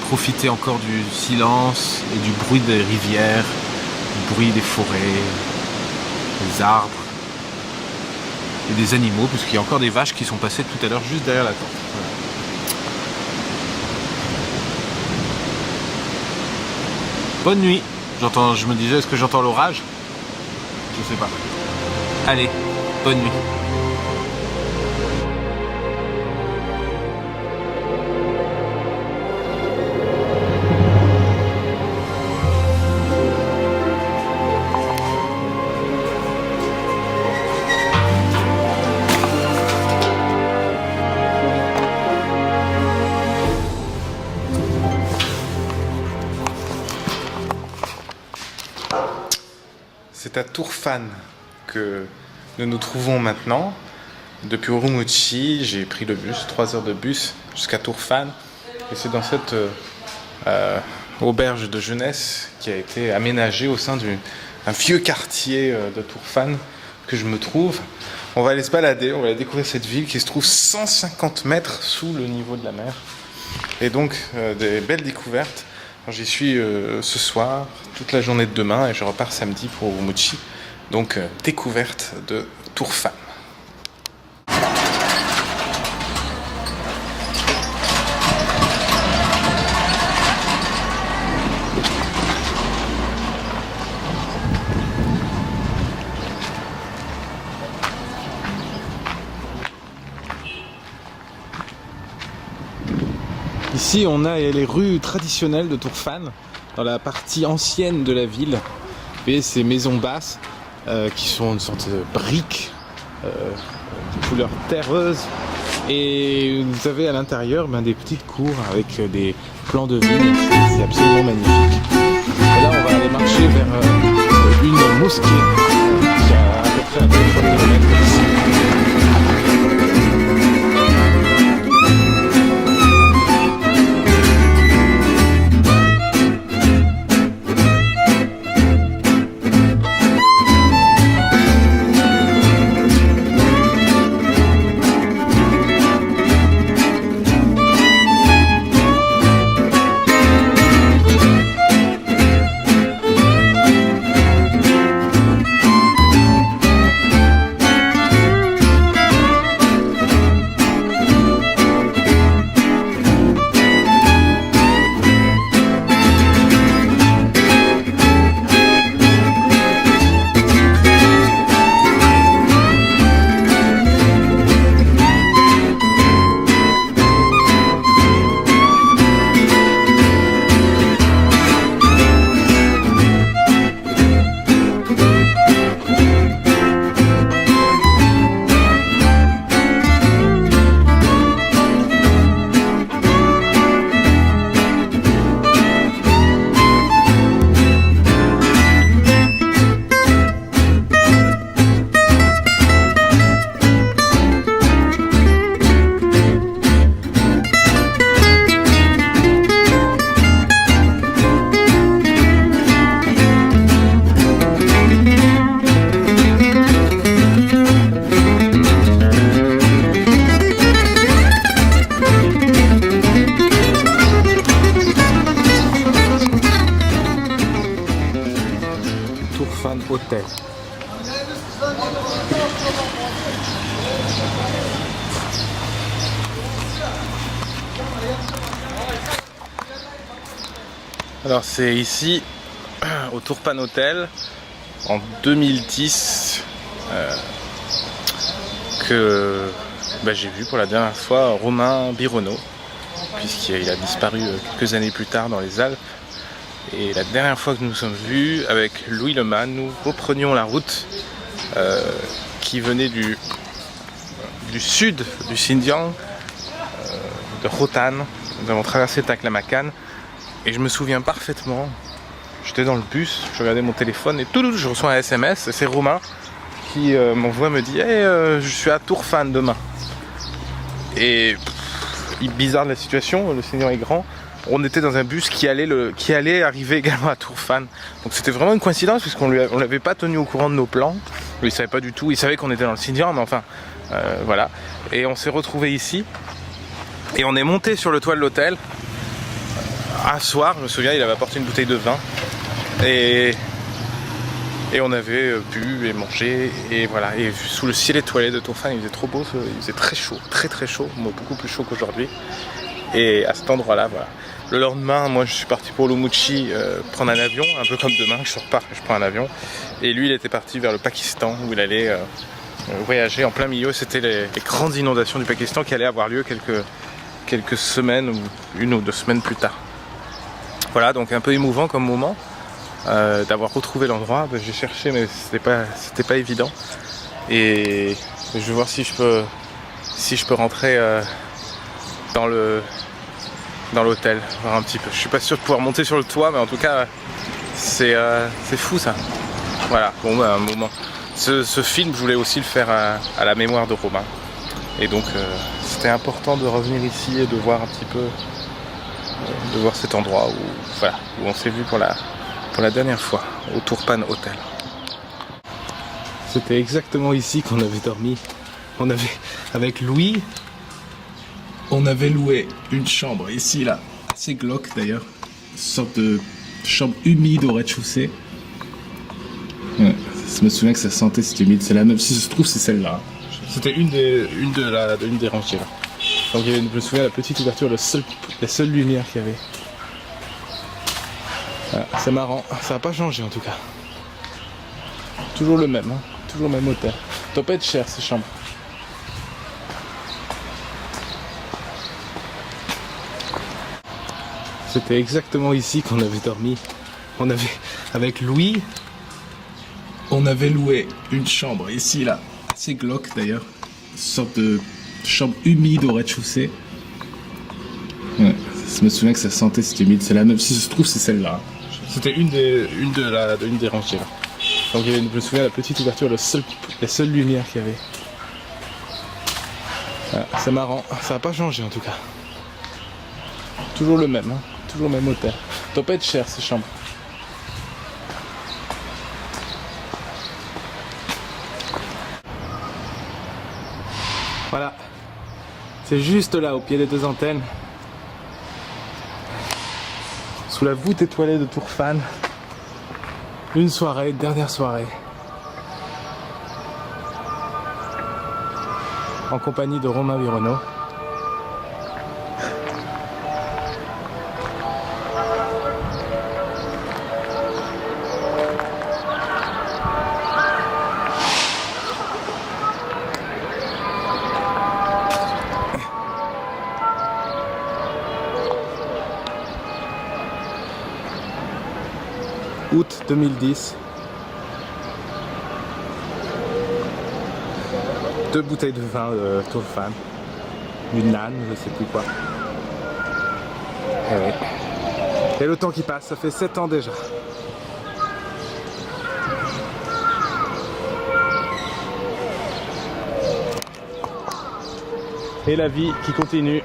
profiter encore du silence et du bruit des rivières, du bruit des forêts, des arbres et des animaux, puisqu'il y a encore des vaches qui sont passées tout à l'heure juste derrière la tente. Voilà. Bonne nuit. Je me disais, est-ce que j'entends l'orage? Je sais pas. Allez, bonne nuit. C'est à Turfan que nous nous trouvons maintenant. Depuis Urumqi, j'ai pris le bus, 3 heures de bus jusqu'à Turfan. Et c'est dans cette auberge de jeunesse qui a été aménagée au sein d'un vieux quartier de Turfan que je me trouve. On va aller se balader, on va aller découvrir cette ville qui se trouve 150 mètres sous le niveau de la mer. Et donc des belles découvertes. J'y suis ce soir, toute la journée de demain, et je repars samedi pour Urumqi. Donc découverte de Turfan. Ici, on a les rues traditionnelles de Turfan, dans la partie ancienne de la ville. Vous voyez ces maisons basses qui sont une sorte de briques de couleur terreuse. Et vous avez à l'intérieur des petites cours avec des plants de vignes. C'est absolument magnifique. Et là, on va aller marcher vers une mosquée qui a à peu près à 2 km d'ici. Hotel. Alors c'est ici au Turfan Hotel en 2010 que j'ai vu pour la dernière fois Romain Birono puisqu'il a disparu quelques années plus tard dans les Alpes. Et la dernière fois que nous nous sommes vus, avec Louis Leman, nous reprenions la route qui venait du sud du Xinjiang, de Khotan. Nous avons traversé Taklamakan et je me souviens parfaitement, j'étais dans le bus, je regardais mon téléphone et tout, je reçois un SMS, c'est Romain qui m'envoie, me dit hey, je suis à Tourfan demain. Et bizarre de la situation, le Xinjiang est grand, on était dans un bus qui allait arriver également à Tourfan. Donc c'était vraiment une coïncidence puisqu'on l'avait pas tenu au courant de nos plans. Lui il savait pas du tout, il savait qu'on était dans le Xinjiang, mais enfin voilà. Et on s'est retrouvés ici et on est monté sur le toit de l'hôtel. Un soir, je me souviens, il avait apporté une bouteille de vin et on avait bu et mangé et voilà. Et sous le ciel étoilé de Tourfan, il faisait trop beau, il faisait très chaud, très chaud, beaucoup plus chaud qu'aujourd'hui. Et à cet endroit-là, voilà. Le lendemain, moi je suis parti pour l'Urumqi prendre un avion, un peu comme demain, je repars et je prends un avion. Et lui, il était parti vers le Pakistan où il allait voyager en plein milieu. C'était les grandes inondations du Pakistan qui allaient avoir lieu quelques semaines ou 1 ou 2 semaines plus tard. Voilà, donc un peu émouvant comme moment d'avoir retrouvé l'endroit. J'ai cherché mais c'était pas évident. Et je vais voir si je peux rentrer dans l'hôtel, voir un petit peu. Je suis pas sûr de pouvoir monter sur le toit, mais en tout cas c'est fou ça. Voilà, bon bah un moment. Ce film, je voulais aussi le faire à la mémoire de Romain. Et donc c'était important de revenir ici et de voir un petit peu, de voir cet endroit où on s'est vu pour la dernière fois, au Turpan Hotel. C'était exactement ici qu'on avait dormi. Avec Louis, on avait loué une chambre ici, là, assez glauque d'ailleurs, une sorte de chambre humide au rez-de-chaussée. Ouais, je me souviens que ça sentait, c'était humide, c'est la même, si ça se trouve c'est celle-là. C'était une des rangées là. Donc il y avait, je me souviens, la petite ouverture, la seule lumière qu'il y avait. Voilà, c'est marrant, ça n'a pas changé en tout cas. Toujours le même, hein, toujours le même hôtel. Ça doit pas être cher ces chambres. C'était exactement ici qu'on avait dormi. Avec Louis, on avait loué une chambre ici, là, assez glauque d'ailleurs, une sorte de chambre humide au rez-de-chaussée. Ouais, je me souviens que ça sentait, c'était humide, c'est la même, si ça se trouve c'est celle-là. C'était une des rangées là. Donc il y avait, je me souviens, la petite ouverture, la seule lumière qu'il y avait. Voilà, c'est marrant, ça n'a pas changé en tout cas. Toujours le même, hein, toujours le même hôtel. Ça doit pas être cher ces chambres. Voilà, c'est juste là, au pied des 2 antennes, sous la voûte étoilée de Tourfan, une soirée, dernière soirée, en compagnie de Romain Vironneau. Août 2010. 2 bouteilles de vin de Tourfan. Une nan, je sais plus quoi. Et oui. Et le temps qui passe, ça fait 7 ans déjà. Et la vie qui continue.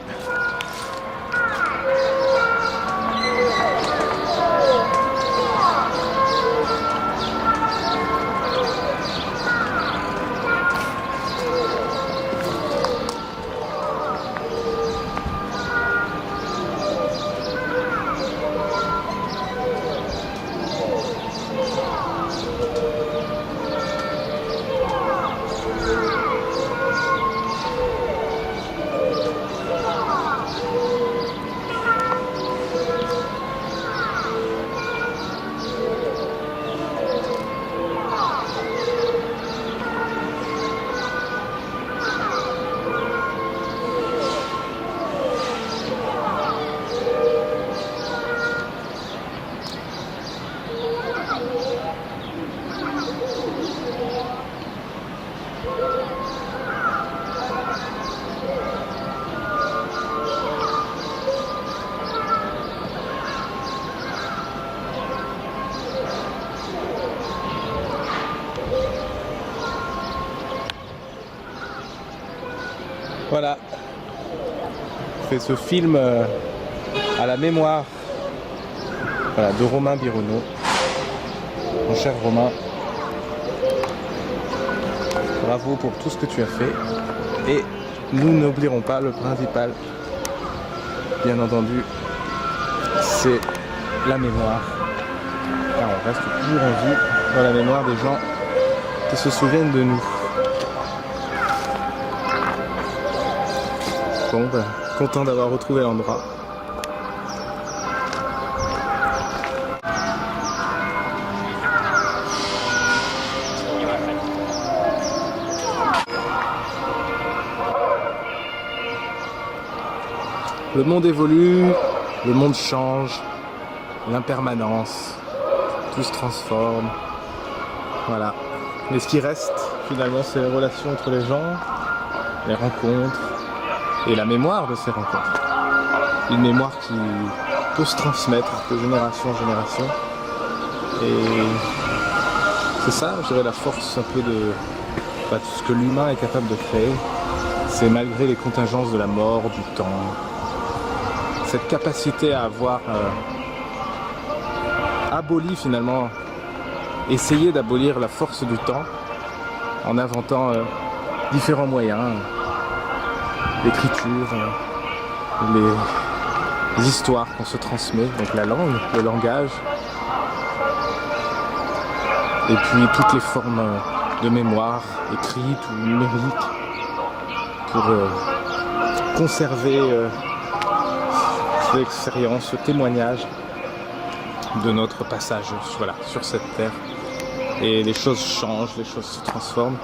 Voilà. Je fais ce film à la mémoire, voilà, de Romain Bironneau. Mon cher Romain, bravo pour tout ce que tu as fait. Et nous n'oublierons pas le principal, bien entendu, c'est la mémoire. Car on reste toujours en vie dans la mémoire des gens qui se souviennent de nous. Bon, ben, content d'avoir retrouvé l'endroit. Le monde évolue, le monde change, l'impermanence, tout se transforme. Voilà. Mais ce qui reste, finalement, c'est les relations entre les gens, les rencontres et la mémoire de ces rencontres. Une mémoire qui peut se transmettre de génération en génération. Et c'est ça, je dirais, la force un peu de tout ce que l'humain est capable de créer. C'est malgré les contingences de la mort, du temps, cette capacité à avoir aboli finalement, essayer d'abolir la force du temps en inventant différents moyens, l'écriture, les histoires qu'on se transmet, donc la langue, le langage, et puis toutes les formes de mémoire, écrites ou numériques, pour conserver l'expérience, ce témoignage de notre passage, voilà, sur cette terre. Et les choses changent, les choses se transforment,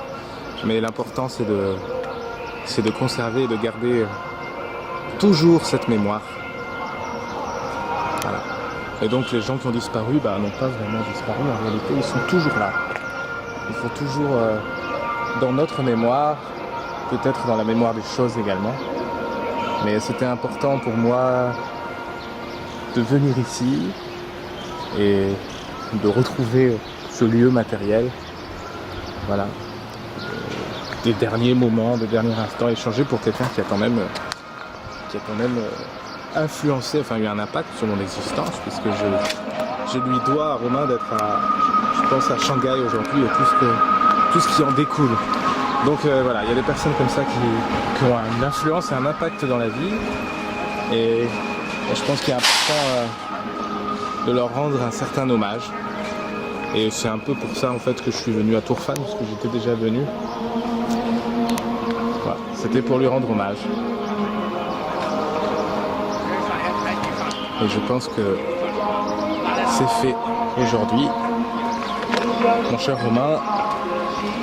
mais l'important c'est de conserver et de garder toujours cette mémoire. Voilà. Et donc les gens qui ont disparu n'ont pas vraiment disparu, en réalité ils sont toujours là. Ils sont toujours dans notre mémoire, peut-être dans la mémoire des choses également. Mais c'était important pour moi de venir ici et de retrouver ce lieu matériel. Voilà. Des derniers moments, des derniers instants échangés pour quelqu'un qui a quand même influencé, enfin eu un impact sur mon existence, puisque je lui dois à Romain d'être je pense à Shanghai aujourd'hui et tout ce qui en découle. Donc voilà, il y a des personnes comme ça qui ont une influence et un impact dans la vie, et je pense qu'il est important de leur rendre un certain hommage. Et c'est un peu pour ça en fait que je suis venu à Tourfan, parce que j'étais déjà venu. Voilà, c'était pour lui rendre hommage. Et je pense que c'est fait aujourd'hui. Mon cher Romain,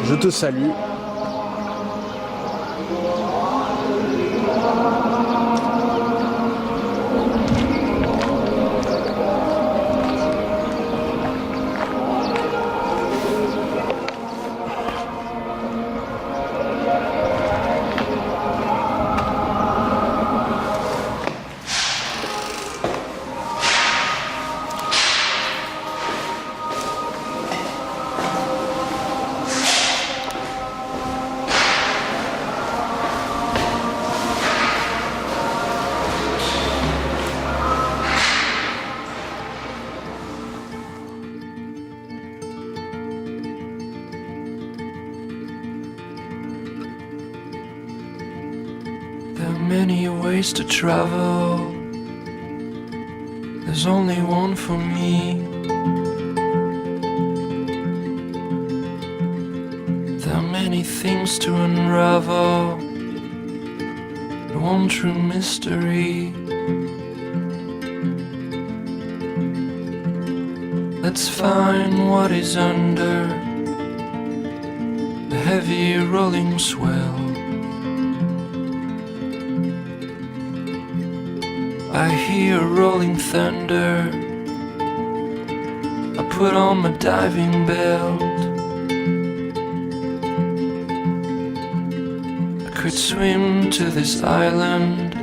je te salue. There are many ways to travel. There's only one for me. There are many things to unravel. One true mystery. Let's find what is under the heavy rolling swell. I hear rolling thunder. I put on my diving belt. I could swim to this island,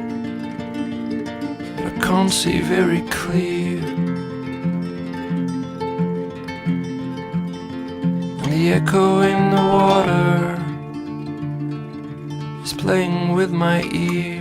but I can't see very clear. And the echo in the water is playing playing with my ears.